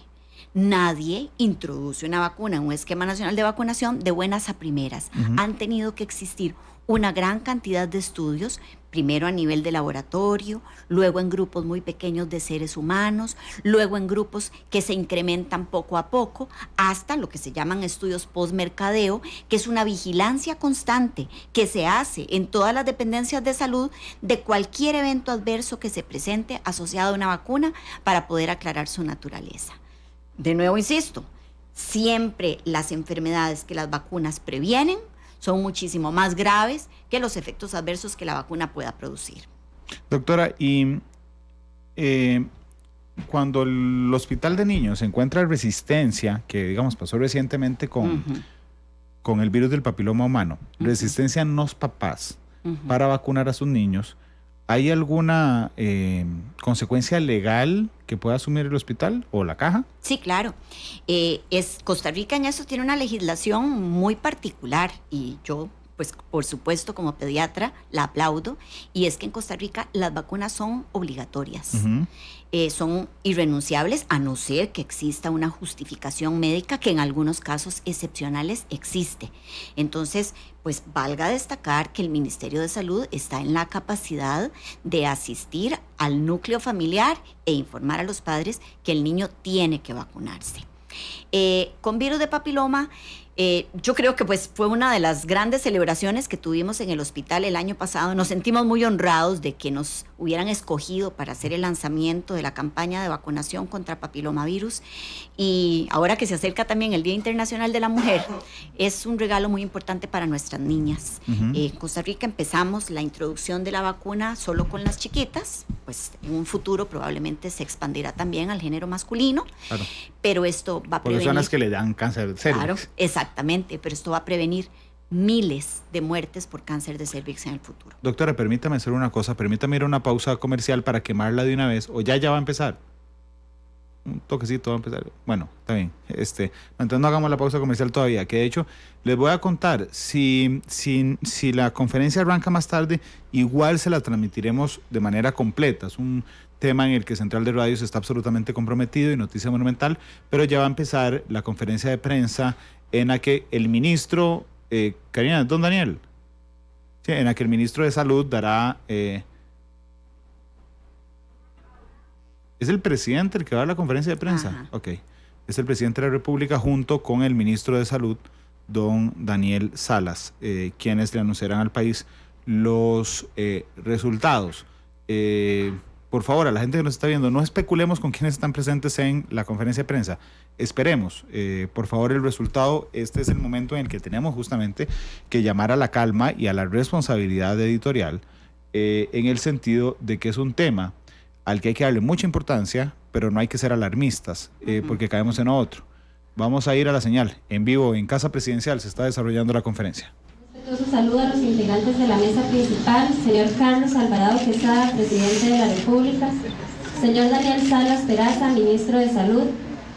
Nadie introduce una vacuna en un esquema nacional de vacunación de buenas a primeras. Han tenido que existir una gran cantidad de estudios, primero a nivel de laboratorio, luego en grupos muy pequeños de seres humanos, luego en grupos que se incrementan poco a poco, hasta lo que se llaman estudios postmercadeo, que es una vigilancia constante que se hace en todas las dependencias de salud de cualquier evento adverso que se presente asociado a una vacuna para poder aclarar su naturaleza. De nuevo insisto, siempre las enfermedades que las vacunas previenen son muchísimo más graves que los efectos adversos que la vacuna pueda producir. Doctora, y cuando el Hospital de Niños encuentra resistencia, que digamos pasó recientemente con el virus del papiloma humano, resistencia en los papás para vacunar a sus niños, ¿hay alguna consecuencia legal que pueda asumir el hospital o la caja? Sí, claro. Costa Rica en eso tiene una legislación muy particular y yo, pues por supuesto como pediatra, la aplaudo, y es que en Costa Rica las vacunas son obligatorias. Son irrenunciables a no ser que exista una justificación médica que en algunos casos excepcionales existe. Entonces, pues valga destacar que el Ministerio de Salud está en la capacidad de asistir al núcleo familiar e informar a los padres que el niño tiene que vacunarse. Con virus de papiloma, yo creo que pues fue una de las grandes celebraciones que tuvimos en el hospital el año pasado. Nos sentimos muy honrados de que nos hubieran escogido para hacer el lanzamiento de la campaña de vacunación contra papilomavirus. Y ahora que se acerca también el Día Internacional de la Mujer, es un regalo muy importante para nuestras niñas. En Costa Rica empezamos la introducción de la vacuna solo con las chiquitas, pues en un futuro probablemente se expandirá también al género masculino, claro. Pero esto va a prevenir... Por personas que le dan cáncer de cervix. Claro, exactamente, pero esto va a prevenir miles de muertes por cáncer de cervix en el futuro. Doctora, permítame hacer una cosa, permítame ir a una pausa comercial para quemarla de una vez, o ya va a empezar. Un toquecito va a empezar. Bueno, está bien. Entonces no hagamos la pausa comercial todavía, que de hecho les voy a contar, si la conferencia arranca más tarde, igual se la transmitiremos de manera completa. Es un tema en el que Central de Radios está absolutamente comprometido y Noticia Monumental, pero ya va a empezar la conferencia de prensa en la que el ministro, Karina, don Daniel, sí, en la que el ministro de Salud dará... ¿Es el presidente el que va a la conferencia de prensa? Ajá. Ok. Es el presidente de la República junto con el ministro de Salud, don Daniel Salas, quienes le anunciarán al país los resultados. Por favor, a la gente que nos está viendo, no especulemos con quienes están presentes en la conferencia de prensa. Esperemos, por favor, el resultado. Este es el momento en el que tenemos justamente que llamar a la calma y a la responsabilidad editorial, en el sentido de que es un tema al que hay que darle mucha importancia, pero no hay que ser alarmistas, porque caemos en otro. Vamos a ir a la señal. En vivo, en Casa Presidencial, se está desarrollando la conferencia. Un saludo a los integrantes de la mesa principal, señor Carlos Alvarado Quesada, presidente de la República, señor Daniel Salas Peraza, ministro de Salud.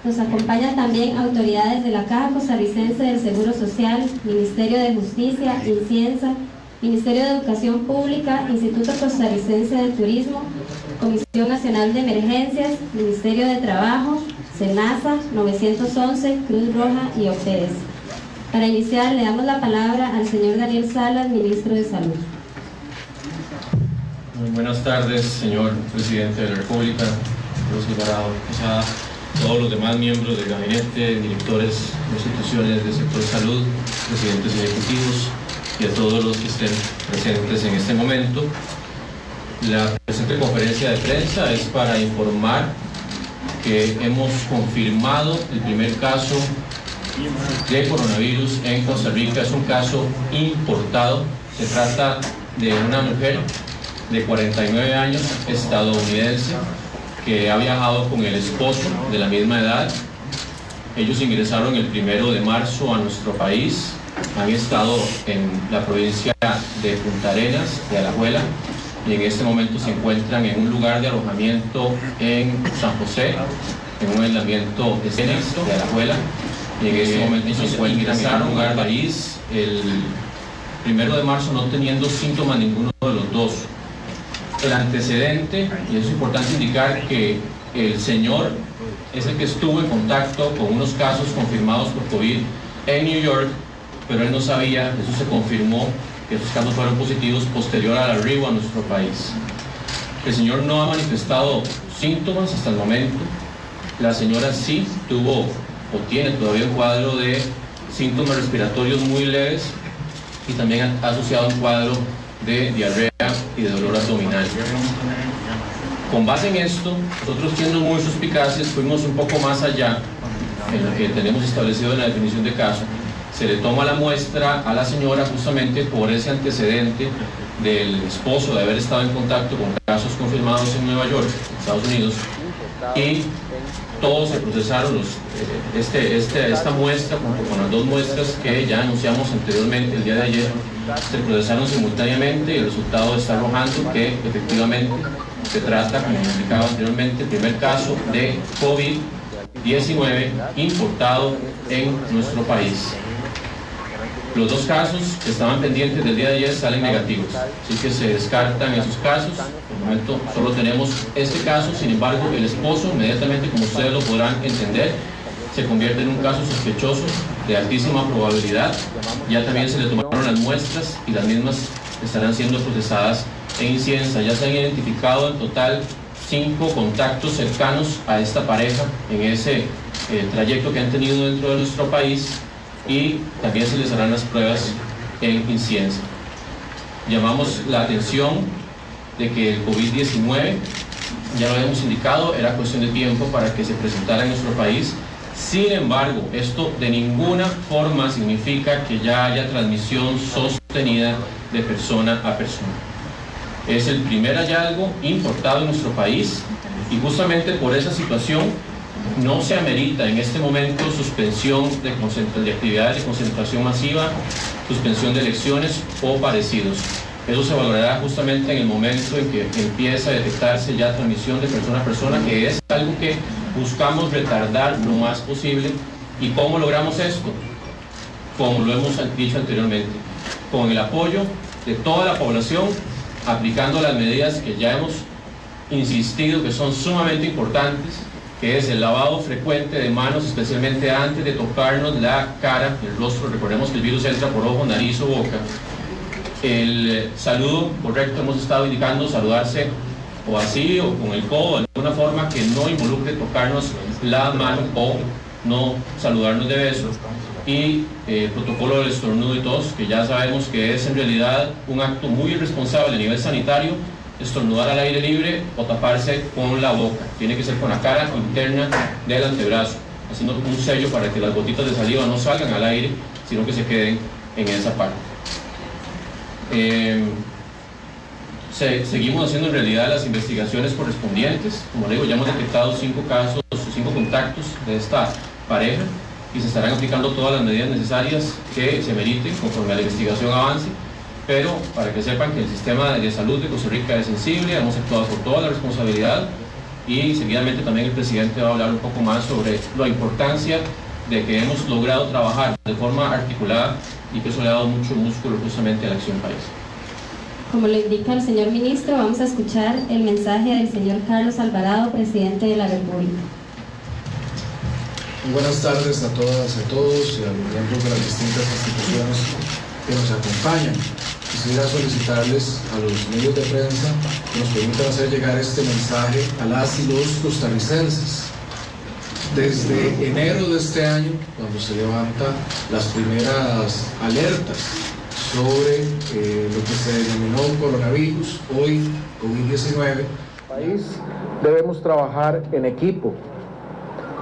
Nos acompañan también autoridades de la Caja Costarricense del Seguro Social, Ministerio de Justicia, INCIENSA, Ministerio de Educación Pública, Instituto Costarricense de Turismo, Comisión Nacional de Emergencias, Ministerio de Trabajo, SENASA, 911, Cruz Roja y OPEDES. Para iniciar, le damos la palabra al señor Daniel Salas, ministro de Salud. Muy buenas tardes, señor presidente de la República, Carlos Alvarado Quesada, todos los demás miembros del gabinete, directores de instituciones del sector salud, presidentes ejecutivos y a todos los que estén presentes en este momento. La presente conferencia de prensa es para informar que hemos confirmado el primer caso de coronavirus en Costa Rica. Es un caso importado. Se trata de una mujer de 49 años, estadounidense, que ha viajado con el esposo de la misma edad. Ellos ingresaron el 1 de marzo a nuestro país. Han estado en la provincia de Punta Arenas, de Alajuela, y en este momento se encuentran en un lugar de alojamiento en San José, en un aislamiento de Alajuela, y en este momento se encuentran en un lugar de París el 1 de marzo, no teniendo síntomas ninguno de los dos. El antecedente, y es importante indicar que el señor es el que estuvo en contacto con unos casos confirmados por COVID en New York, pero él no sabía, eso se confirmó, que esos casos fueron positivos posterior al arribo a nuestro país. El señor no ha manifestado síntomas hasta el momento. La señora sí tuvo o tiene todavía un cuadro de síntomas respiratorios muy leves y también ha asociado un cuadro de diarrea y de dolor abdominal. Con base en esto, nosotros, siendo muy suspicaces, fuimos un poco más allá en lo que tenemos establecido en la definición de caso. Se le toma la muestra a la señora justamente por ese antecedente del esposo de haber estado en contacto con casos confirmados en Nueva York, Estados Unidos, y todos se procesaron esta muestra junto con las dos muestras que ya anunciamos anteriormente el día de ayer. Se procesaron simultáneamente y el resultado está arrojando que efectivamente se trata, como explicaba anteriormente, el primer caso de COVID-19 importado en nuestro país. Los dos casos que estaban pendientes del día de ayer salen negativos, así que se descartan esos casos. Por el momento solo tenemos este caso. Sin embargo, el esposo, inmediatamente, como ustedes lo podrán entender, se convierte en un caso sospechoso de altísima probabilidad. Ya también se le tomaron las muestras y las mismas estarán siendo procesadas en INCIENSA. Ya se han identificado en total 5 contactos cercanos a esta pareja en ese el trayecto que han tenido dentro de nuestro país y también se les harán las pruebas en incidencia. Llamamos la atención de que el COVID-19, ya lo habíamos indicado, era cuestión de tiempo para que se presentara en nuestro país. Sin embargo, esto de ninguna forma significa que ya haya transmisión sostenida de persona a persona. Es el primer hallazgo importado en nuestro país y justamente por esa situación no se amerita en este momento suspensión de actividades de concentración masiva, suspensión de elecciones o parecidos. Eso se valorará justamente en el momento en que empieza a detectarse ya transmisión de persona a persona, que es algo que buscamos retardar lo más posible. ¿Y cómo logramos esto? Como lo hemos dicho anteriormente, con el apoyo de toda la población, aplicando las medidas que ya hemos insistido que son sumamente importantes, que es el lavado frecuente de manos, especialmente antes de tocarnos la cara, el rostro. Recordemos que el virus entra por ojo, nariz o boca. El saludo correcto, hemos estado indicando saludarse o así o con el codo, de alguna forma que no involucre tocarnos la mano o no saludarnos de beso. Y el protocolo del estornudo y tos, que ya sabemos que es en realidad un acto muy irresponsable a nivel sanitario, estornudar al aire libre o taparse con la boca. Tiene que ser con la cara interna del antebrazo, haciendo un sello para que las gotitas de saliva no salgan al aire, sino que se queden en esa parte. Seguimos haciendo en realidad las investigaciones correspondientes. Como le digo, ya hemos detectado 5 casos, 5 contactos de esta pareja y se estarán aplicando todas las medidas necesarias que se meriten conforme a la investigación avance. Pero para que sepan que el sistema de salud de Costa Rica es sensible, hemos actuado con toda la responsabilidad y seguidamente también el presidente va a hablar un poco más sobre la importancia de que hemos logrado trabajar de forma articulada y que eso le ha dado mucho músculo justamente a la acción país. Como lo indica el señor ministro, vamos a escuchar el mensaje del señor Carlos Alvarado, presidente de la República. Muy buenas tardes a todas y a todos y a los miembros de las distintas instituciones que nos acompañan. Quisiera solicitarles a los medios de prensa que nos permitan hacer llegar este mensaje a las y los costarricenses. Desde enero de este año, cuando se levantan las primeras alertas sobre lo que se denominó coronavirus, hoy COVID-19, país debemos trabajar en equipo.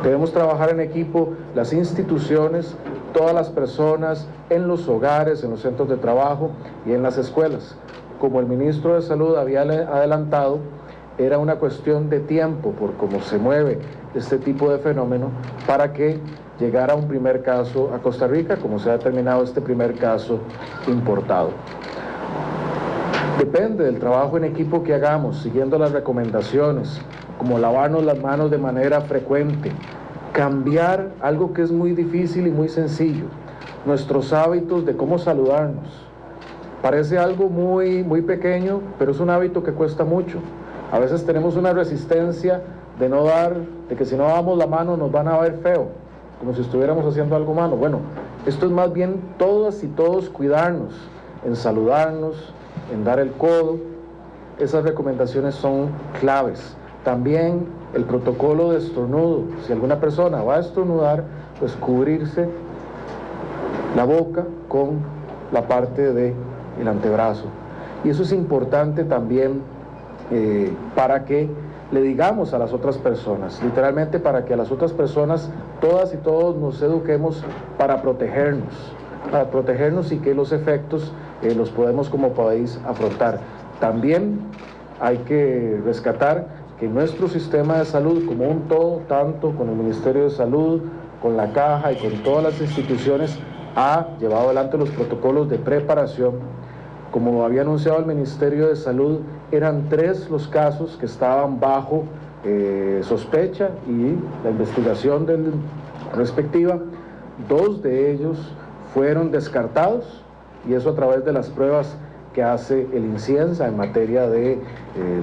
Debemos trabajar en equipo las instituciones, todas las personas, en los hogares, en los centros de trabajo y en las escuelas. Como el ministro de Salud había adelantado, era una cuestión de tiempo por cómo se mueve este tipo de fenómeno para que llegara un primer caso a Costa Rica, como se ha determinado este primer caso importado. Depende del trabajo en equipo que hagamos, siguiendo las recomendaciones, como lavarnos las manos de manera frecuente, cambiar algo que es muy difícil y muy sencillo, nuestros hábitos de cómo saludarnos. Parece algo muy pequeño, pero es un hábito que cuesta mucho. A veces tenemos una resistencia de que si no damos la mano nos van a ver feo, como si estuviéramos haciendo algo malo. Bueno, esto es más bien todas y todos cuidarnos, en saludarnos, en dar el codo. Esas recomendaciones son claves. También el protocolo de estornudo. Si alguna persona va a estornudar, pues cubrirse la boca con la parte del antebrazo. Y eso es importante también para que le digamos a las otras personas, literalmente para que a las otras personas, todas y todos nos eduquemos para protegernos y que los efectos los podemos como país afrontar. También hay que rescatar que nuestro sistema de salud como un todo, tanto con el Ministerio de Salud, con la Caja y con todas las instituciones, ha llevado adelante los protocolos de preparación. Como había anunciado el Ministerio de Salud, eran 3 los casos que estaban bajo sospecha y la investigación respectiva. 2 de ellos fueron descartados y eso a través de las pruebas que hace el INCIENSA en materia de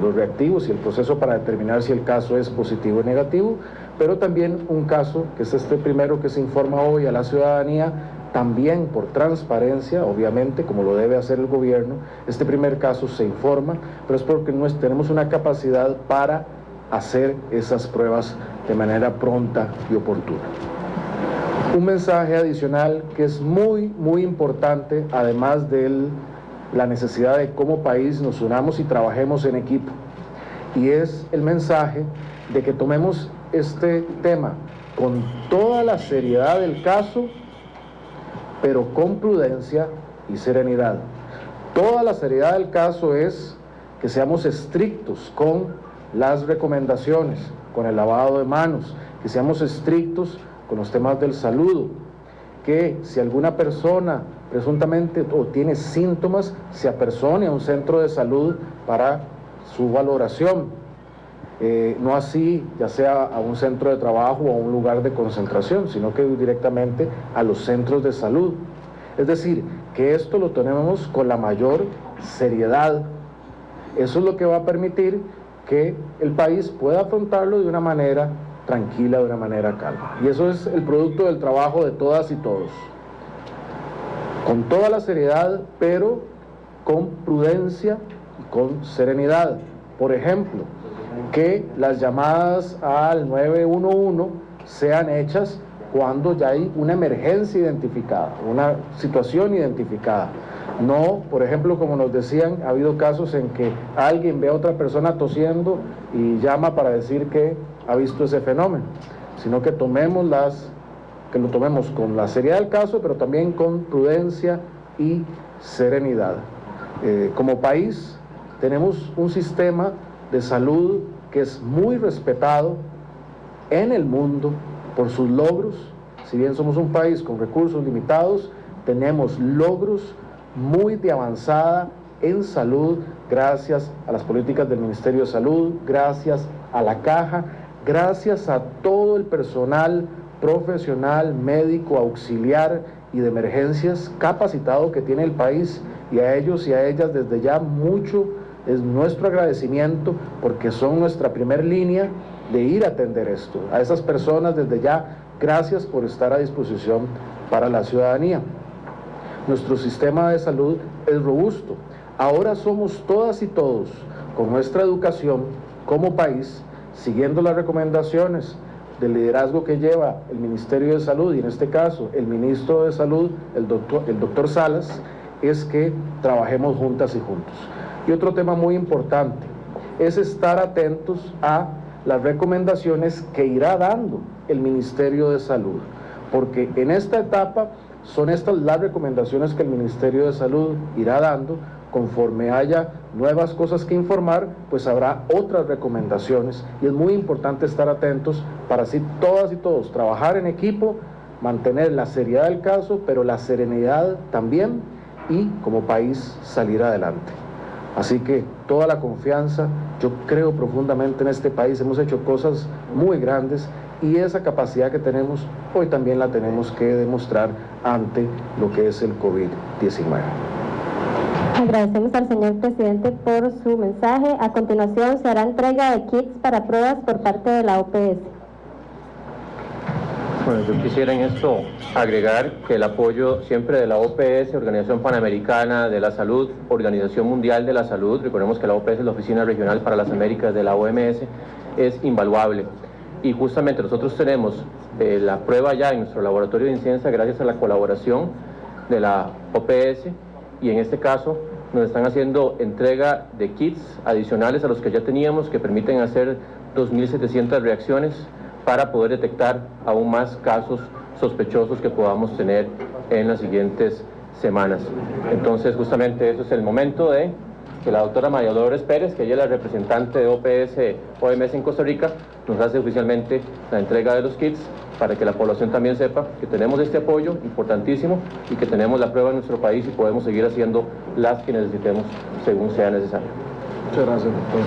los reactivos y el proceso para determinar si el caso es positivo o negativo, pero también un caso, que es este primero que se informa hoy a la ciudadanía, también por transparencia, obviamente, como lo debe hacer el gobierno. Este primer caso se informa, pero es porque tenemos una capacidad para hacer esas pruebas de manera pronta y oportuna. Un mensaje adicional que es muy, muy importante, además de la necesidad de como país nos unamos y trabajemos en equipo, y es el mensaje de que tomemos este tema con toda la seriedad del caso, pero con prudencia y serenidad. Toda la seriedad del caso es que seamos estrictos con las recomendaciones, con el lavado de manos, que seamos estrictos con los temas del saludo, que si alguna persona presuntamente o tiene síntomas, se apersone a un centro de salud para su valoración, no así ya sea a un centro de trabajo o a un lugar de concentración, sino que directamente a los centros de salud. Es decir, que esto lo tenemos con la mayor seriedad. Eso es lo que va a permitir que el país pueda afrontarlo de una manera tranquila, de una manera calma. Y eso es el producto del trabajo de todas y todos. Con toda la seriedad, pero con prudencia y con serenidad. Por ejemplo, que las llamadas al 911 sean hechas cuando ya hay una emergencia identificada, una situación identificada. No, por ejemplo, como nos decían, ha habido casos en que alguien ve a otra persona tosiendo y llama para decir que ha visto ese fenómeno, sino que lo tomemos con la seriedad del caso, pero también con prudencia y serenidad. Como país tenemos un sistema de salud que es muy respetado en el mundo por sus logros. Si bien somos un país con recursos limitados, tenemos logros muy de avanzada en salud, gracias a las políticas del Ministerio de Salud, gracias a la Caja, gracias a todo el personal profesional, médico, auxiliar y de emergencias capacitado que tiene el país, y a ellos y a ellas desde ya mucho es nuestro agradecimiento, porque son nuestra primer línea de ir a atender esto. A esas personas desde ya, gracias por estar a disposición para la ciudadanía. Nuestro sistema de salud es robusto. Ahora somos todas y todos, con nuestra educación como país, siguiendo las recomendaciones del liderazgo que lleva el Ministerio de Salud, y en este caso el Ministro de Salud, el doctor Salas, es que trabajemos juntas y juntos. Y otro tema muy importante es estar atentos a las recomendaciones que irá dando el Ministerio de Salud, porque en esta etapa son estas las recomendaciones que el Ministerio de Salud irá dando. Conforme haya nuevas cosas que informar, pues habrá otras recomendaciones, y es muy importante estar atentos para así todas y todos trabajar en equipo, mantener la seriedad del caso, pero la serenidad también, y como país salir adelante. Así que toda la confianza, yo creo profundamente en este país, hemos hecho cosas muy grandes, y esa capacidad que tenemos hoy también la tenemos que demostrar ante lo que es el COVID-19. Agradecemos al señor presidente por su mensaje. A continuación se hará entrega de kits para pruebas por parte de la OPS. Bueno, yo quisiera en esto agregar que el apoyo siempre de la OPS, Organización Panamericana de la Salud, Organización Mundial de la Salud, recordemos que la OPS es la Oficina Regional para las Américas de la OMS, es invaluable. Y justamente nosotros tenemos la prueba ya en nuestro laboratorio de incidencia gracias a la colaboración de la OPS, y en este caso nos están haciendo entrega de kits adicionales a los que ya teníamos, que permiten hacer 2.700 reacciones para poder detectar aún más casos sospechosos que podamos tener en las siguientes semanas. Entonces justamente eso es el momento de que la doctora María Dolores Pérez, que ella es la representante de OMS en Costa Rica, nos hace oficialmente la entrega de los kits, para que la población también sepa que tenemos este apoyo importantísimo y que tenemos la prueba en nuestro país y podemos seguir haciendo las que necesitemos según sea necesario. Muchas gracias, doctor.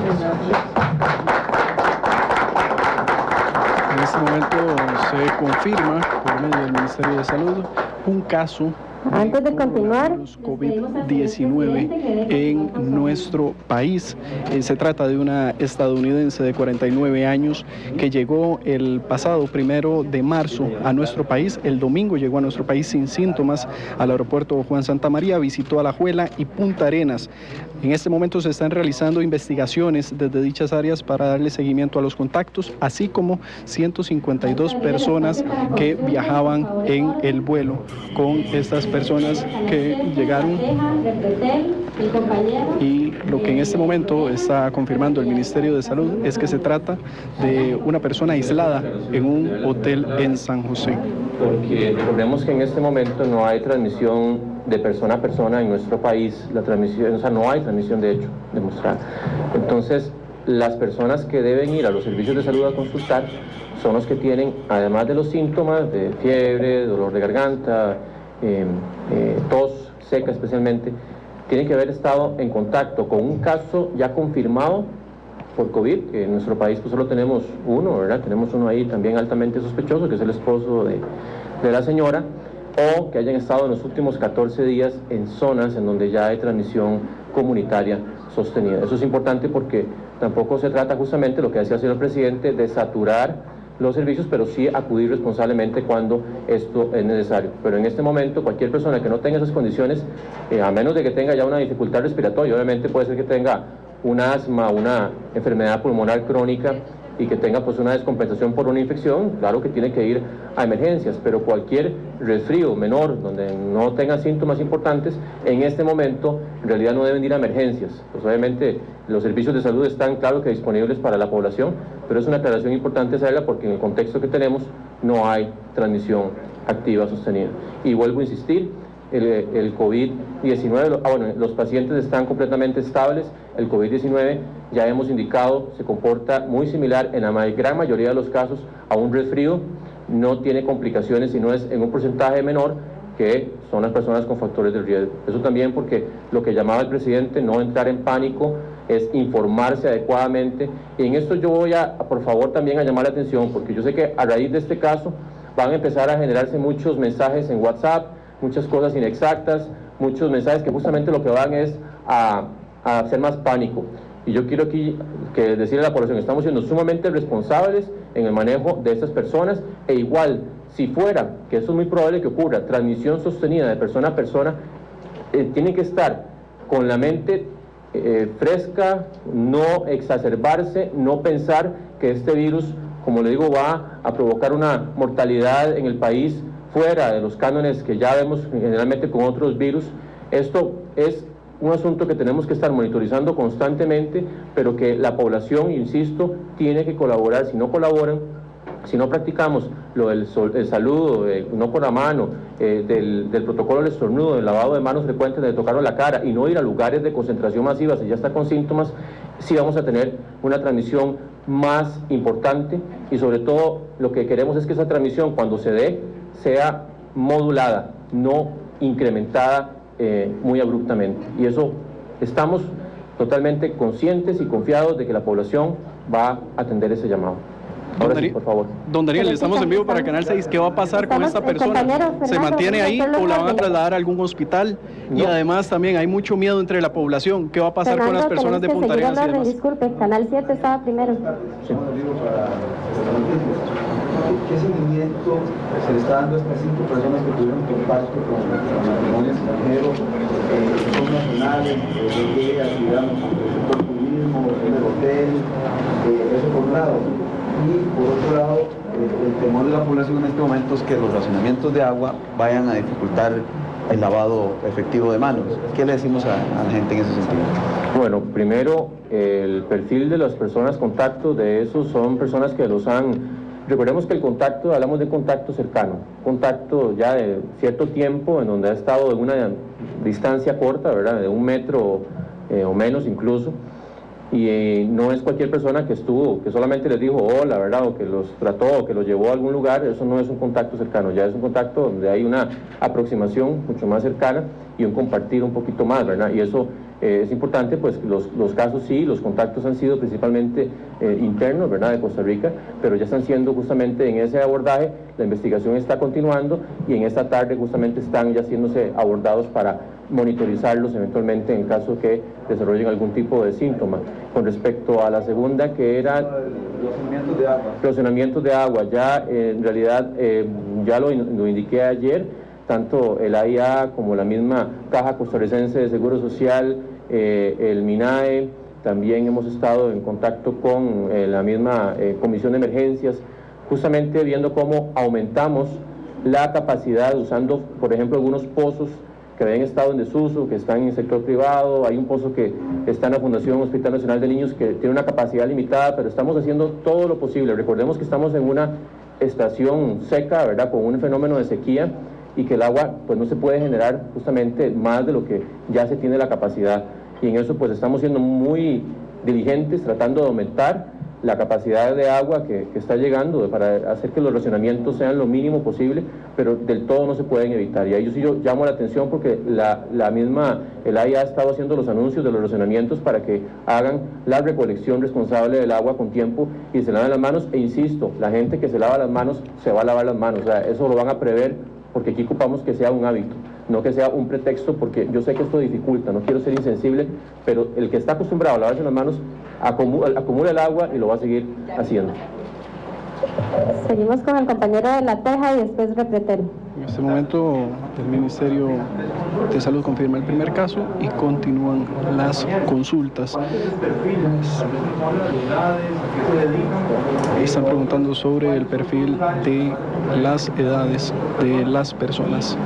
En este momento se confirma por medio del Ministerio de Salud un caso Antes de continuar, COVID-19 en nuestro país. Se trata de una estadounidense de 49 años que llegó el pasado 1 de marzo a nuestro país. El domingo llegó a nuestro país sin síntomas al aeropuerto Juan Santamaría, visitó Alajuela y Punta Arenas. En este momento se están realizando investigaciones desde dichas áreas para darle seguimiento a los contactos, así como 152 personas que viajaban en el vuelo con estas personas que llegaron. Y lo que en este momento está confirmando el Ministerio de Salud es que se trata de una persona aislada en un hotel en San José. Porque recordemos que en este momento no hay transmisión de persona a persona en nuestro país, la transmisión, o sea, no hay transmisión de hecho demostrada. Entonces, las personas que deben ir a los servicios de salud a consultar son los que tienen, además de los síntomas de fiebre, dolor de garganta, tos seca especialmente, tienen que haber estado en contacto con un caso ya confirmado por COVID, que en nuestro país pues solo tenemos uno, ¿verdad? Tenemos uno ahí también altamente sospechoso, que es el esposo de la señora, o que hayan estado en los últimos 14 días en zonas en donde ya hay transmisión comunitaria sostenida. Eso es importante porque tampoco se trata justamente, lo que decía el señor presidente, de saturar los servicios, pero sí acudir responsablemente cuando esto es necesario. Pero en este momento, cualquier persona que no tenga esas condiciones, a menos de que tenga ya una dificultad respiratoria, obviamente puede ser que tenga un asma, una enfermedad pulmonar crónica y que tenga pues una descompensación por una infección, claro que tiene que ir a emergencias, pero cualquier resfrío menor donde no tenga síntomas importantes, en este momento en realidad no deben ir a emergencias. Pues obviamente los servicios de salud están claro que disponibles para la población, pero es una aclaración importante hacerla porque en el contexto que tenemos no hay transmisión activa sostenida. Y vuelvo a insistir, el COVID-19, los pacientes están completamente estables, el COVID-19 ya hemos indicado se comporta muy similar en la gran mayoría de los casos a un resfrío, no tiene complicaciones y no es en un porcentaje menor que son las personas con factores de riesgo. Eso también porque lo que llamaba el presidente, no entrar en pánico, es informarse adecuadamente, y en esto yo voy por favor también a llamar la atención, porque yo sé que a raíz de este caso van a empezar a generarse muchos mensajes en WhatsApp, muchas cosas inexactas, muchos mensajes que justamente lo que van es a hacer más pánico. Y yo quiero aquí decirle a la población, estamos siendo sumamente responsables en el manejo de estas personas, e igual, si fuera, que eso es muy probable que ocurra, transmisión sostenida de persona a persona, tiene que estar con la mente fresca, no exacerbarse, no pensar que este virus, como le digo, va a provocar una mortalidad en el país fuera de los cánones que ya vemos generalmente con otros virus. Esto es un asunto que tenemos que estar monitorizando constantemente, pero que la población, insisto, tiene que colaborar. Si no colaboran, si no practicamos lo del saludo, no con la mano, del protocolo del estornudo, del lavado de manos frecuentes, de tocarnos la cara y no ir a lugares de concentración masiva si ya está con síntomas, sí vamos a tener una transmisión más importante, y sobre todo lo que queremos es que esa transmisión, cuando se dé, sea modulada, no incrementada muy abruptamente. Y eso estamos totalmente conscientes y confiados de que la población va a atender ese llamado. Ahora sí, por favor. Don Daniel, estamos en vivo para Canal 6. ¿Qué va a pasar con esta persona? ¿Se mantiene ahí o la van a trasladar a algún hospital? No. Y además también hay mucho miedo entre la población. ¿Qué va a pasar con las personas de Punta Arenas y demás? Disculpe, Canal 7 estaba primero. Sí. ¿Qué seguimiento se le está dando a estas 5 personas que tuvieron contacto con matrimonios extranjeros, son nacionales, de actividad en el sector turismo, en el hotel, eso por un lado? Y por otro lado, el temor de la población en este momento es que los racionamientos de agua vayan a dificultar el lavado efectivo de manos. ¿Qué le decimos a la gente en ese sentido? Bueno, primero, el perfil de las personas contacto de esos son personas que los han... Recordemos que el contacto, hablamos de contacto cercano, contacto ya de cierto tiempo en donde ha estado en una distancia corta, ¿verdad? De 1 metro o menos incluso, y no es cualquier persona que estuvo, que solamente les dijo hola, ¿verdad? O que los trató, o que los llevó a algún lugar. Eso no es un contacto cercano, ya es un contacto donde hay una aproximación mucho más cercana y un compartir un poquito más, ¿verdad? Y eso es importante, pues los casos sí, los contactos han sido principalmente internos, ¿verdad?, de Costa Rica, pero ya están siendo justamente en ese abordaje, la investigación está continuando y en esta tarde justamente están ya siéndose abordados para monitorizarlos eventualmente en caso que desarrollen algún tipo de síntoma. Con respecto a la segunda, que era racionamientos de agua, ya en realidad ya lo indiqué ayer, tanto el AIA como la misma Caja Costarricense de Seguro Social el MINAE, también hemos estado en contacto con la misma Comisión de Emergencias, justamente viendo cómo aumentamos la capacidad usando, por ejemplo, algunos pozos que habían estado en desuso, que están en el sector privado. Hay un pozo que está en la Fundación Hospital Nacional de Niños que tiene una capacidad limitada, pero estamos haciendo todo lo posible. Recordemos que estamos en una estación seca, ¿verdad?, con un fenómeno de sequía, y que el agua pues no se puede generar justamente más de lo que ya se tiene la capacidad, y en eso pues estamos siendo muy diligentes tratando de aumentar la capacidad de agua que está llegando para hacer que los racionamientos sean lo mínimo posible, pero del todo no se pueden evitar. Y ahí yo llamo la atención porque el AIA ha estado haciendo los anuncios de los racionamientos para que hagan la recolección responsable del agua con tiempo y se laven las manos, e insisto, la gente que se lava las manos se va a lavar las manos, o sea, eso lo van a prever, porque aquí ocupamos que sea un hábito, no que sea un pretexto, porque yo sé que esto dificulta, no quiero ser insensible, pero el que está acostumbrado a lavarse las manos acumula el agua y lo va a seguir haciendo. Seguimos con el compañero de La Teja y después Repretel. En este momento el Ministerio de Salud confirma el primer caso y continúan las consultas. Están preguntando sobre el perfil de las edades de las personas.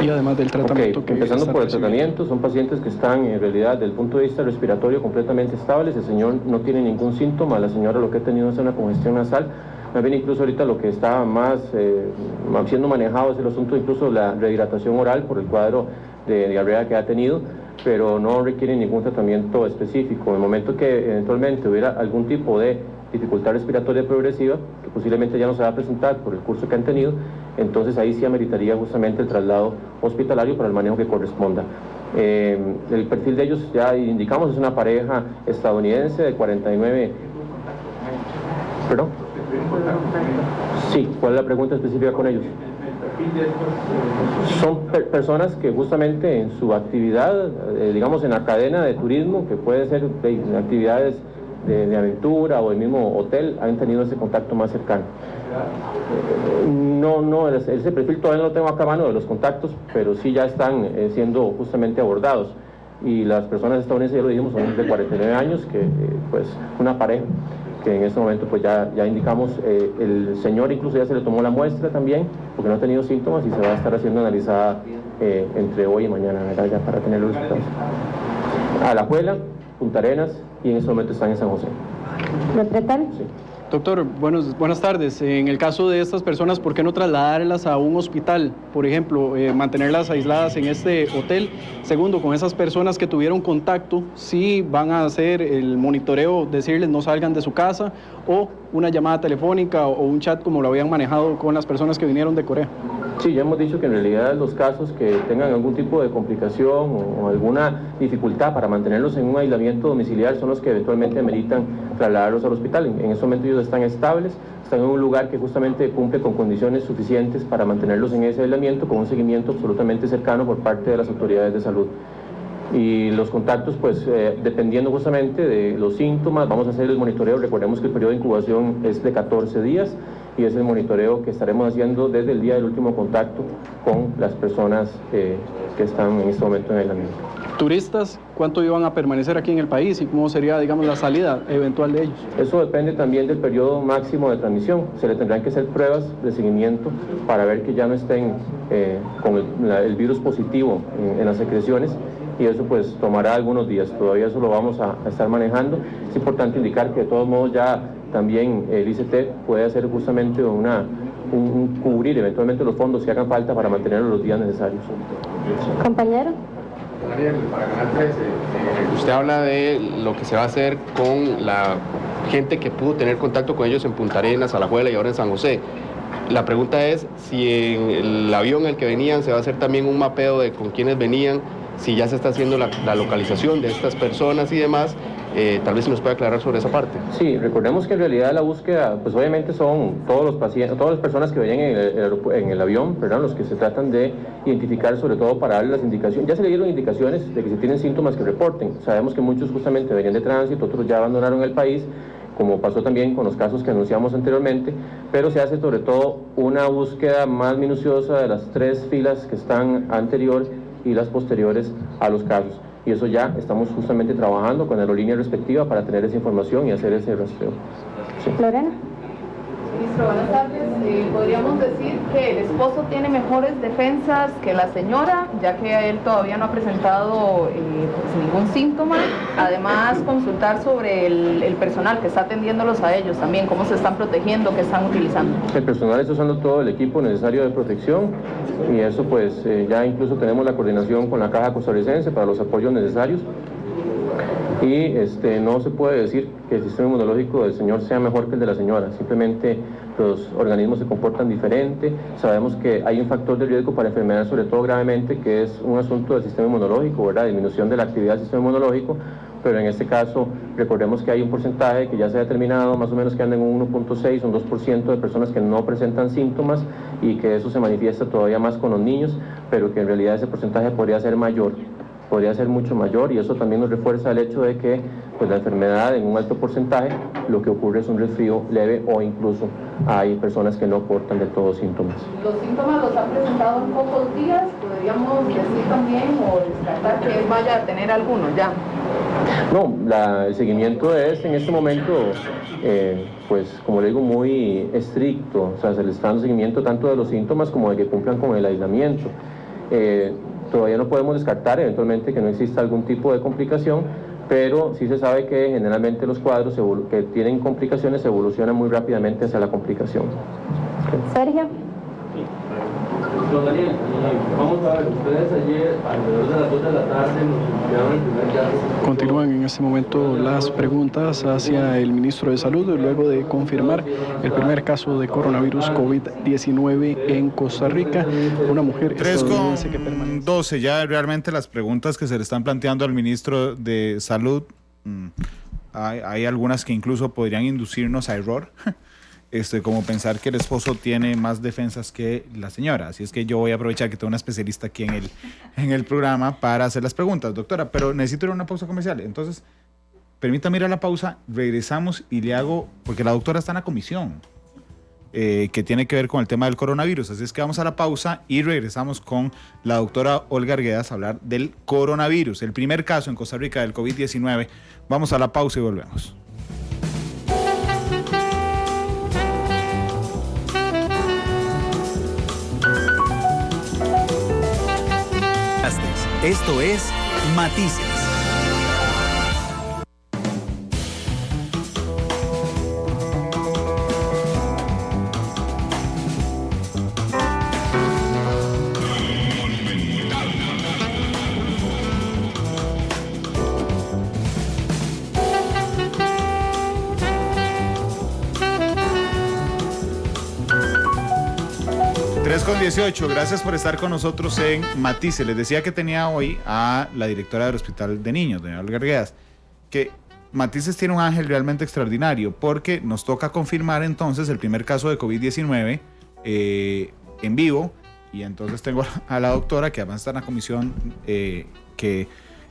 Y además del tratamiento que empezando por el recibiendo. tratamiento, son pacientes que están en realidad desde el punto de vista respiratorio completamente estables. El señor no tiene ningún síntoma, la señora lo que ha tenido es una congestión nasal. Más bien, incluso ahorita lo que está más siendo manejado es el asunto, incluso la rehidratación oral por el cuadro de diarrea que ha tenido, pero no requiere ningún tratamiento específico. En el momento que eventualmente hubiera algún tipo de dificultad respiratoria progresiva, que posiblemente ya no se va a presentar por el curso que han tenido, entonces ahí sí ameritaría justamente el traslado hospitalario para el manejo que corresponda. El perfil de ellos, ya indicamos, es una pareja estadounidense de 49... ¿Perdón? Sí, ¿cuál es la pregunta específica con ellos? Son personas que justamente en su actividad, digamos en la cadena de turismo, que puede ser de actividades de aventura o el mismo hotel, han tenido ese contacto más cercano. Ese perfil todavía no lo tengo acá a mano de los contactos, pero sí ya están siendo justamente abordados. Y las personas estadounidenses, ya lo dijimos, son de 49 años, que pues una pareja que en este momento pues ya indicamos, el señor incluso ya se le tomó la muestra también, porque no ha tenido síntomas y se va a estar haciendo analizada entre hoy y mañana, ¿verdad?, ya para tener los resultados. Alajuela, Punta Arenas, y en este momento están en San José. ¿Repretel? Sí. Doctor, buenas tardes. En el caso de estas personas, ¿por qué no trasladarlas a un hospital? Por ejemplo, mantenerlas aisladas en este hotel. Segundo, con esas personas que tuvieron contacto, ¿sí van a hacer el monitoreo, decirles no salgan de su casa, o una llamada telefónica o un chat como lo habían manejado con las personas que vinieron de Corea? Sí, ya hemos dicho que en realidad los casos que tengan algún tipo de complicación o alguna dificultad para mantenerlos en un aislamiento domiciliar son los que eventualmente ameritan trasladarlos al hospital. En ese momento ellos están estables, están en un lugar que justamente cumple con condiciones suficientes para mantenerlos en ese aislamiento, con un seguimiento absolutamente cercano por parte de las autoridades de salud. Y los contactos, pues dependiendo justamente de los síntomas, vamos a hacer el monitoreo. Recordemos que el periodo de incubación es de 14 días y es el monitoreo que estaremos haciendo desde el día del último contacto con las personas que están en este momento en aislamiento. ¿Turistas cuánto iban a permanecer aquí en el país y cómo sería, digamos, la salida eventual de ellos? Eso depende también del periodo máximo de transmisión. Se le tendrán que hacer pruebas de seguimiento para ver que ya no estén con el virus positivo en las secreciones, y eso pues tomará algunos días. Todavía eso lo vamos a estar manejando. Es importante indicar que de todos modos ya también el ICT puede hacer justamente cubrir eventualmente los fondos que hagan falta para mantenerlos los días necesarios. Compañero. Para Canal 13, usted habla de lo que se va a hacer con la gente que pudo tener contacto con ellos en Punta Arenas, Alajuela y ahora en San José. La pregunta es si en el avión en el que venían se va a hacer también un mapeo de con quiénes venían, si ya se está haciendo la localización de estas personas y demás. Tal vez se nos puede aclarar sobre esa parte. Sí, recordemos que en realidad la búsqueda, pues obviamente son todos los pacientes, todas las personas que venían en el avión, ¿verdad?, los que se tratan de identificar, sobre todo para darle las indicaciones. Ya se le dieron indicaciones de que si tienen síntomas que reporten. Sabemos que muchos justamente venían de tránsito, otros ya abandonaron el país, como pasó también con los casos que anunciamos anteriormente, pero se hace sobre todo una búsqueda más minuciosa de las 3 filas que están anterior y las posteriores a los casos. Y eso ya estamos justamente trabajando con la aerolínea respectiva para tener esa información y hacer ese rastreo. Sí. Lorena. Ministro, buenas tardes. ¿Podríamos decir que el esposo tiene mejores defensas que la señora, ya que él todavía no ha presentado ningún síntoma? Además, consultar sobre el personal que está atendiéndolos a ellos también, cómo se están protegiendo, qué están utilizando. El personal está usando todo el equipo necesario de protección y eso pues ya incluso tenemos la coordinación con la Caja Costarricense para los apoyos necesarios. Y no se puede decir que el sistema inmunológico del señor sea mejor que el de la señora, simplemente los organismos se comportan diferente. Sabemos que hay un factor de riesgo para enfermedades, sobre todo gravemente, que es un asunto del sistema inmunológico, ¿verdad? Disminución de la actividad del sistema inmunológico, pero en este caso recordemos que hay un porcentaje que ya se ha determinado, más o menos que anda en un 1.6, un 2% de personas que no presentan síntomas y que eso se manifiesta todavía más con los niños, pero que en realidad ese porcentaje podría ser mayor. Podría ser mucho mayor y eso también nos refuerza el hecho de que pues, la enfermedad en un alto porcentaje lo que ocurre es un resfrío leve o incluso hay personas que no portan de todos síntomas. ¿Los síntomas los ha presentado en pocos días? ¿Podríamos decir también o descartar que él vaya a tener alguno ya? No, el seguimiento es en este momento pues como le digo muy estricto, o sea se le está dando seguimiento tanto de los síntomas como de que cumplan con el aislamiento. Todavía no podemos descartar eventualmente que no exista algún tipo de complicación, pero sí se sabe que generalmente los cuadros que tienen complicaciones evolucionan muy rápidamente hacia la complicación. Sergio. Don Daniel, vamos a ver, ustedes ayer alrededor de las 2 de la tarde nos enviaron el primer caso. Continúan en este momento las preguntas hacia el ministro de Salud luego de confirmar el primer caso de coronavirus COVID-19 en Costa Rica. Una mujer estadounidense que permanece. 3:12 ya realmente las preguntas que se le están planteando al ministro de Salud, hay algunas que incluso podrían inducirnos a error. Como pensar que el esposo tiene más defensas que la señora. Así es que yo voy a aprovechar que tengo una especialista aquí en el programa para hacer las preguntas, doctora, pero necesito ir a una pausa comercial. Entonces, permítame ir a la pausa, regresamos y le hago, porque la doctora está en la comisión que tiene que ver con el tema del coronavirus. Así es que vamos a la pausa y regresamos con la doctora Olga Arguedas a hablar del coronavirus, el primer caso en Costa Rica del COVID-19. Vamos a la pausa y volvemos. Esto es Matices. Con 18, gracias por estar con nosotros en Matices. Les decía que tenía hoy a la directora del Hospital de Niños, doña Olga Arguedas, que Matices tiene un ángel realmente extraordinario porque nos toca confirmar entonces el primer caso de COVID-19 en vivo, y entonces tengo a la doctora que además está en la comisión que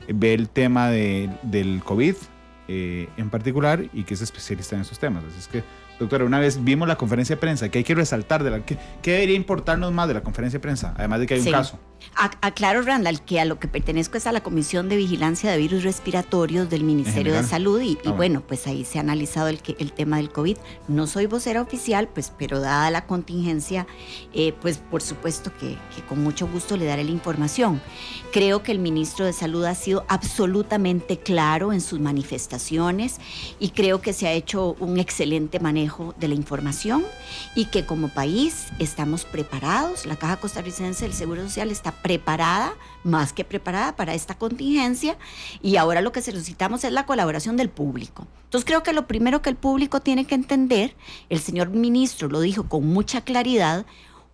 ve el tema del COVID en particular y que es especialista en esos temas. Así es que, doctora, una vez vimos la conferencia de prensa, que hay que resaltar, ¿qué debería importarnos más de la conferencia de prensa? Además de que hay un caso. Aclaro, Randall, que a lo que pertenezco es a la Comisión de Vigilancia de Virus Respiratorios del Ministerio de Salud y bueno, pues ahí se ha analizado el tema del COVID. No soy vocera oficial, pues, pero dada la contingencia, pues por supuesto que con mucho gusto le daré la información. Creo que el ministro de Salud ha sido absolutamente claro en sus manifestaciones y creo que se ha hecho un excelente manejo de la información y que como país estamos preparados. La Caja Costarricense del Seguro Social está preparada, más que preparada para esta contingencia, y ahora lo que necesitamos es la colaboración del público. Entonces creo que lo primero que el público tiene que entender, el señor ministro lo dijo con mucha claridad,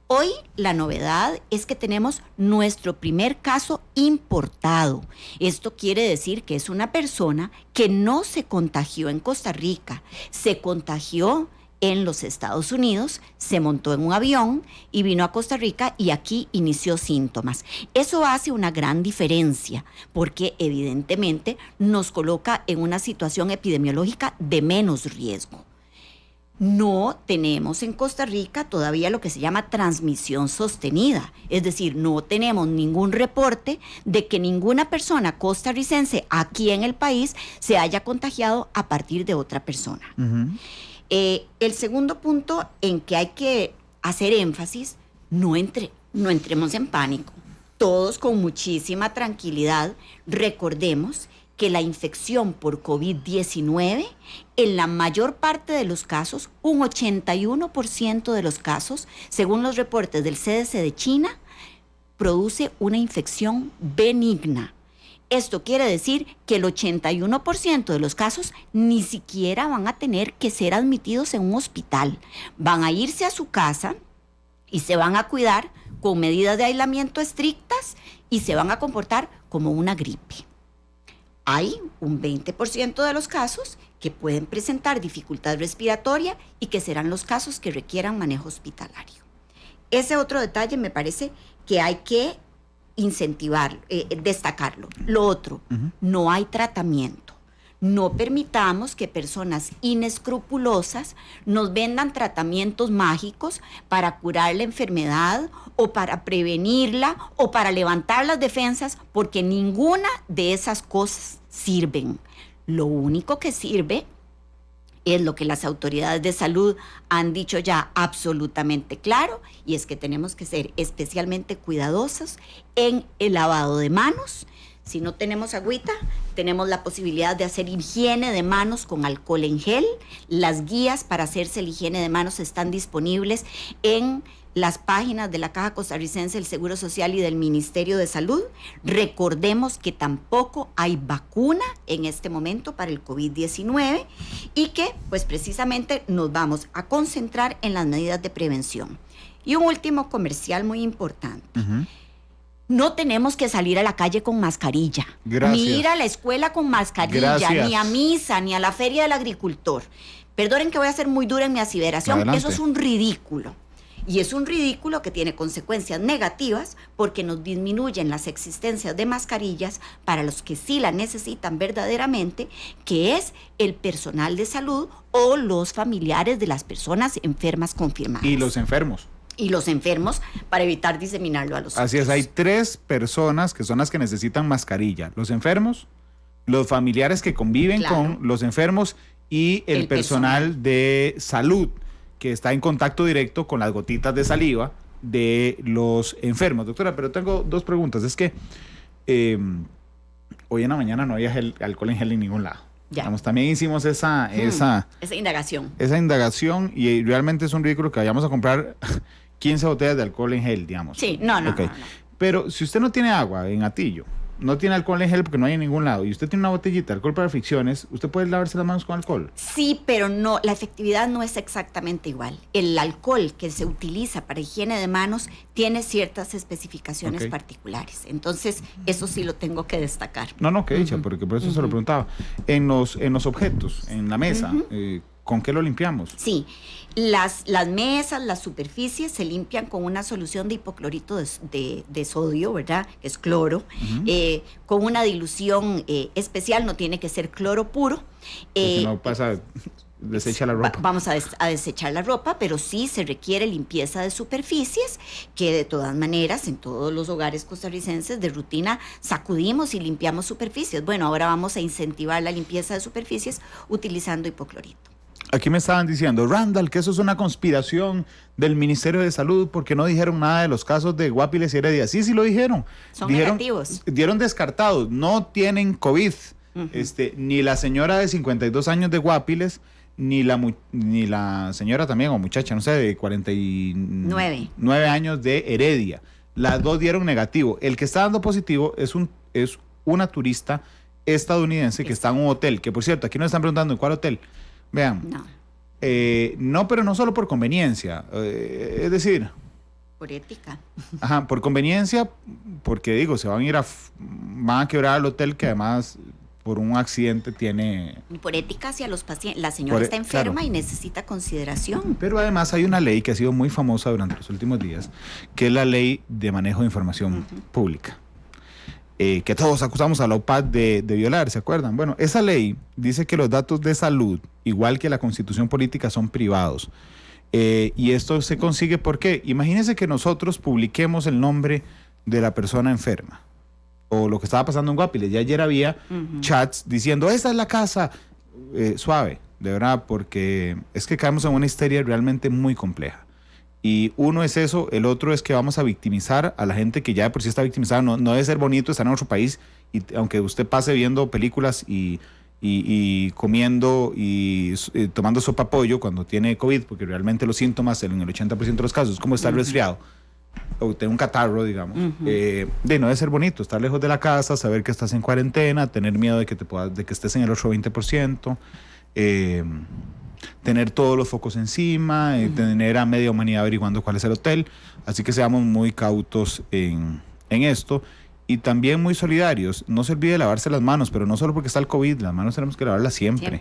hoy la novedad es que tenemos nuestro primer caso importado. Esto quiere decir que es una persona que no se contagió en Costa Rica, se contagió en los Estados Unidos, se montó en un avión y vino a Costa Rica y aquí inició síntomas. Eso hace una gran diferencia porque evidentemente nos coloca en una situación epidemiológica de menos riesgo. No tenemos en Costa Rica todavía lo que se llama transmisión sostenida, es decir, no tenemos ningún reporte de que ninguna persona costarricense aquí en el país se haya contagiado a partir de otra persona. El segundo punto en que hay que hacer énfasis, no entremos en pánico, todos con muchísima tranquilidad. Recordemos que la infección por COVID-19, en la mayor parte de los casos, un 81% de los casos, según los reportes del CDC de China, produce una infección benigna. Esto quiere decir que el 81% de los casos ni siquiera van a tener que ser admitidos en un hospital. Van a irse a su casa y se van a cuidar con medidas de aislamiento estrictas y se van a comportar como una gripe. Hay un 20% de los casos que pueden presentar dificultad respiratoria y que serán los casos que requieran manejo hospitalario. Ese otro detalle me parece que hay que incentivar, destacarlo. Lo otro, no hay tratamiento. No permitamos que personas inescrupulosas nos vendan tratamientos mágicos para curar la enfermedad o para prevenirla o para levantar las defensas, porque ninguna de esas cosas sirven. Lo único que sirve es lo que las autoridades de salud han dicho ya absolutamente claro, y es que tenemos que ser especialmente cuidadosos en el lavado de manos. Si no tenemos agüita, tenemos la posibilidad de hacer higiene de manos con alcohol en gel. Las guías para hacerse la higiene de manos están disponibles en las páginas de la Caja Costarricense del Seguro Social y del Ministerio de Salud. Recordemos que tampoco hay vacuna en este momento para el COVID-19 y que pues precisamente nos vamos a concentrar en las medidas de prevención. Y un último comercial muy importante. No tenemos que salir a la calle con mascarilla, ni ir a la escuela con mascarilla, ni a misa, ni a la feria del agricultor. Perdonen que voy a ser muy dura en mi aseveración, Adelante. Eso es un ridículo. Y es un ridículo que tiene consecuencias negativas porque nos disminuyen las existencias de mascarillas para los que sí la necesitan verdaderamente, que es el personal de salud o los familiares de las personas enfermas confirmadas. Y los enfermos. Y los enfermos para evitar diseminarlo a los Así otros. es, hay 3 personas que son las que necesitan mascarilla: los enfermos, los familiares que conviven con los enfermos y el personal de salud que está en contacto directo con las gotitas de saliva de los enfermos. Doctora, pero tengo 2 preguntas. Es que hoy en la mañana no había alcohol en gel en ningún lado. Digamos, también hicimos esa indagación. Esa indagación, y realmente es un ridículo que vayamos a comprar 15 botellas de alcohol en gel, digamos. Sí, no. Pero si usted no tiene agua en Atillo, no tiene alcohol en gel porque no hay en ningún lado, y usted tiene una botellita de alcohol para fricciones, ¿usted puede lavarse las manos con alcohol? Sí, pero no, la efectividad no es exactamente igual. El alcohol que se utiliza para higiene de manos tiene ciertas especificaciones particulares. Entonces, eso sí lo tengo que destacar. No, qué dicha, porque por eso se lo preguntaba. En los objetos, en la mesa, ¿con qué lo limpiamos? Sí, las mesas, las superficies se limpian con una solución de hipoclorito de sodio, ¿verdad? Que es cloro, con una dilución especial, no tiene que ser cloro puro. Si no pasa, desecha la ropa. Vamos a desechar la ropa, pero sí se requiere limpieza de superficies, que de todas maneras en todos los hogares costarricenses de rutina sacudimos y limpiamos superficies. Bueno, ahora vamos a incentivar la limpieza de superficies utilizando hipoclorito. Aquí me estaban diciendo, Randall, que eso es una conspiración del Ministerio de Salud porque no dijeron nada de los casos de Guápiles y Heredia. Sí lo dijeron. Son negativos. Dieron descartados, no tienen COVID. Ni la señora de 52 años de Guápiles, ni la señora también, o muchacha, no sé, de 49 años de Heredia. Las 2 dieron negativo. El que está dando positivo es una turista estadounidense que está en un hotel, que por cierto, aquí nos están preguntando en cuál hotel. Vean, no, pero no solo por conveniencia, es decir... Por ética. Por conveniencia, porque digo, van a quebrar el hotel, que además por un accidente tiene... Por ética hacia los pacientes. La señora está enferma, claro, y necesita consideración. Pero además hay una ley que ha sido muy famosa durante los últimos días, que es la Ley de Manejo de Información Pública. Que todos acusamos a la UPAD de violar, ¿se acuerdan? Bueno, esa ley dice que los datos de salud, igual que la Constitución política, son privados. Y esto se consigue porque, imagínense que nosotros publiquemos el nombre de la persona enferma, o lo que estaba pasando en Guapiles. Ya ayer había chats diciendo, esta es la casa, suave, de verdad, porque es que caemos en una histeria realmente muy compleja. Y uno es eso, el otro es que vamos a victimizar a la gente que ya de por sí está victimizada. No debe ser bonito estar en otro país, y aunque usted pase viendo películas y comiendo y tomando sopa pollo cuando tiene COVID, porque realmente los síntomas en el 80% de los casos es como estar resfriado o tener un catarro, digamos. No debe ser bonito estar lejos de la casa, saber que estás en cuarentena, tener miedo de que estés en el otro 20%, tener todos los focos encima, tener a media humanidad averiguando cuál es el hotel. Así que seamos muy cautos en esto. Y también muy solidarios. No se olvide de lavarse las manos, pero no solo porque está el COVID, las manos tenemos que lavarlas siempre.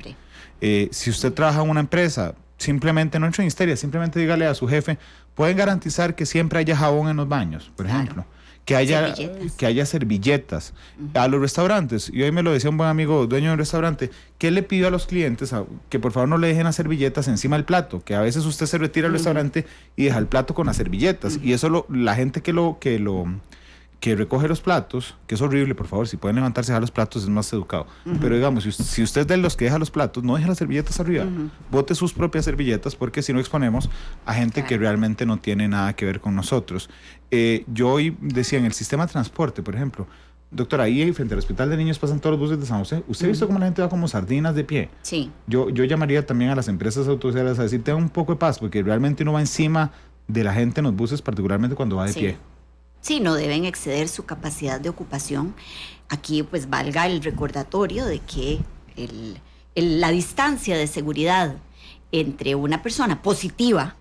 Si usted trabaja en una empresa, simplemente no entre en histeria, simplemente dígale a su jefe, pueden garantizar que siempre haya jabón en los baños, por ejemplo. Que haya servilletas. A los restaurantes, y hoy me lo decía un buen amigo, dueño de un restaurante, que le pidió a los clientes que por favor no le dejen las servilletas encima del plato, que a veces usted se retira al restaurante y deja el plato con las servilletas, y eso la gente que recoge los platos, que es horrible, por favor, si pueden levantarse a dejar los platos es más educado. Pero digamos, si usted es de los que deja los platos, no deje las servilletas arriba, bote sus propias servilletas, porque si no exponemos a gente que realmente no tiene nada que ver con nosotros. Yo hoy decía, en el sistema de transporte, por ejemplo, doctora, ahí frente al Hospital de Niños pasan todos los buses de San José. ¿Usted ha visto cómo la gente va como sardinas de pie? Sí. Yo llamaría también a las empresas autobuseras a decir, tengan un poco de paz, porque realmente uno va encima de la gente en los buses, particularmente cuando va de pie. Sí, no deben exceder su capacidad de ocupación. Aquí pues valga el recordatorio de que la distancia de seguridad entre una persona positiva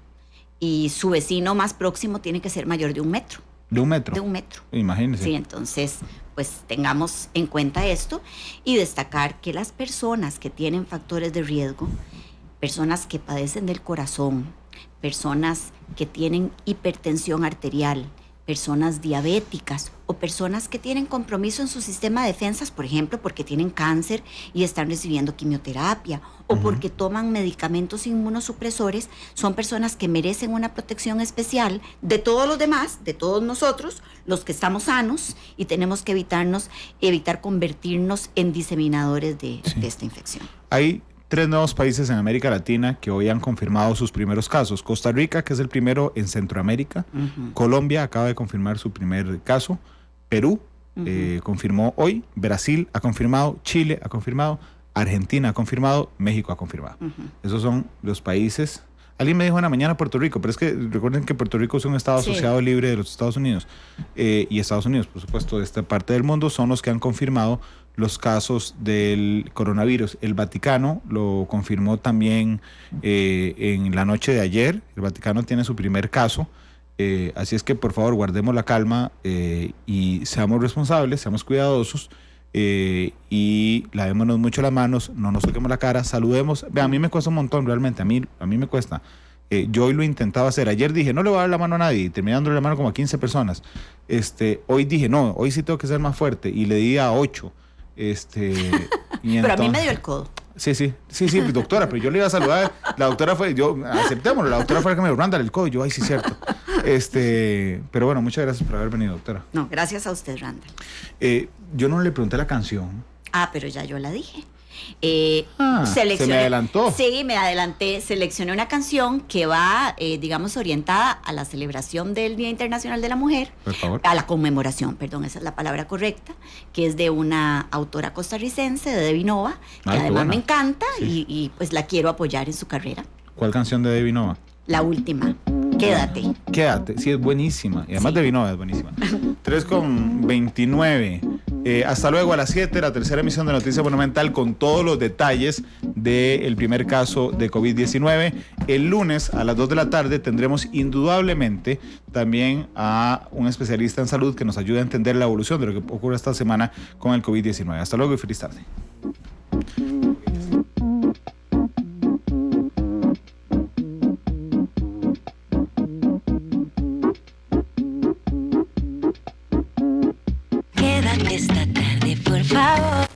y su vecino más próximo tiene que ser mayor de 1 metro. ¿De 1 metro? De 1 metro. Imagínese. Sí, entonces pues tengamos en cuenta esto y destacar que las personas que tienen factores de riesgo, personas que padecen del corazón, personas que tienen hipertensión arterial, personas diabéticas o personas que tienen compromiso en su sistema de defensas, por ejemplo, porque tienen cáncer y están recibiendo quimioterapia o porque toman medicamentos inmunosupresores, son personas que merecen una protección especial de todos los demás, de todos nosotros, los que estamos sanos, y tenemos que evitar convertirnos en diseminadores de esta infección. Hay 3 nuevos países en América Latina que hoy han confirmado sus primeros casos. Costa Rica, que es el primero en Centroamérica. Colombia acaba de confirmar su primer caso. Perú confirmó hoy. Brasil ha confirmado. Chile ha confirmado. Argentina ha confirmado. México ha confirmado. Esos son los países. Alguien me dijo en la mañana Puerto Rico, pero es que recuerden que Puerto Rico es un estado asociado libre de los Estados Unidos. Y Estados Unidos, por supuesto, de esta parte del mundo, son los que han confirmado los casos del coronavirus. El Vaticano lo confirmó también en la noche de ayer. El Vaticano tiene su primer caso. Así es que, por favor, guardemos la calma y seamos responsables, seamos cuidadosos y lavémonos mucho las manos, no nos toquemos la cara, saludemos. Vean, a mí me cuesta un montón, realmente, a mí me cuesta. Yo hoy lo intentaba hacer. Ayer dije, no le voy a dar la mano a nadie, y terminé dándole la mano como a 15 personas. Hoy dije, no, hoy sí tengo que ser más fuerte, y le di a 8. Pero a mí me dio el codo. Sí, doctora, pero yo le iba a saludar. La doctora aceptémoslo, la doctora fue la que me dijo, Randall, el codo. Yo, ay, sí, cierto. Pero bueno, muchas gracias por haber venido, doctora. No, gracias a usted, Randall. Yo no le pregunté la canción. Pero ya yo la dije. Se me adelantó. Sí, me adelanté. Seleccioné una canción que va, digamos, orientada a la celebración del Día Internacional de la Mujer. Por favor. A la conmemoración, perdón, esa es la palabra correcta, que es de una autora costarricense, de Debbie Nova, que además me encanta y pues la quiero apoyar en su carrera. ¿Cuál canción de Debbie Nova? La última. Quédate. Sí, es buenísima. Y además Debbie Nova es buenísima. 3:29. Hasta luego a las 7, la tercera emisión de Noticias Monumental con todos los detalles del primer caso de COVID-19. El lunes a las 2 de la tarde tendremos indudablemente también a un especialista en salud que nos ayude a entender la evolución de lo que ocurre esta semana con el COVID-19. Hasta luego y feliz tarde. Quédate esta tarde, por favor.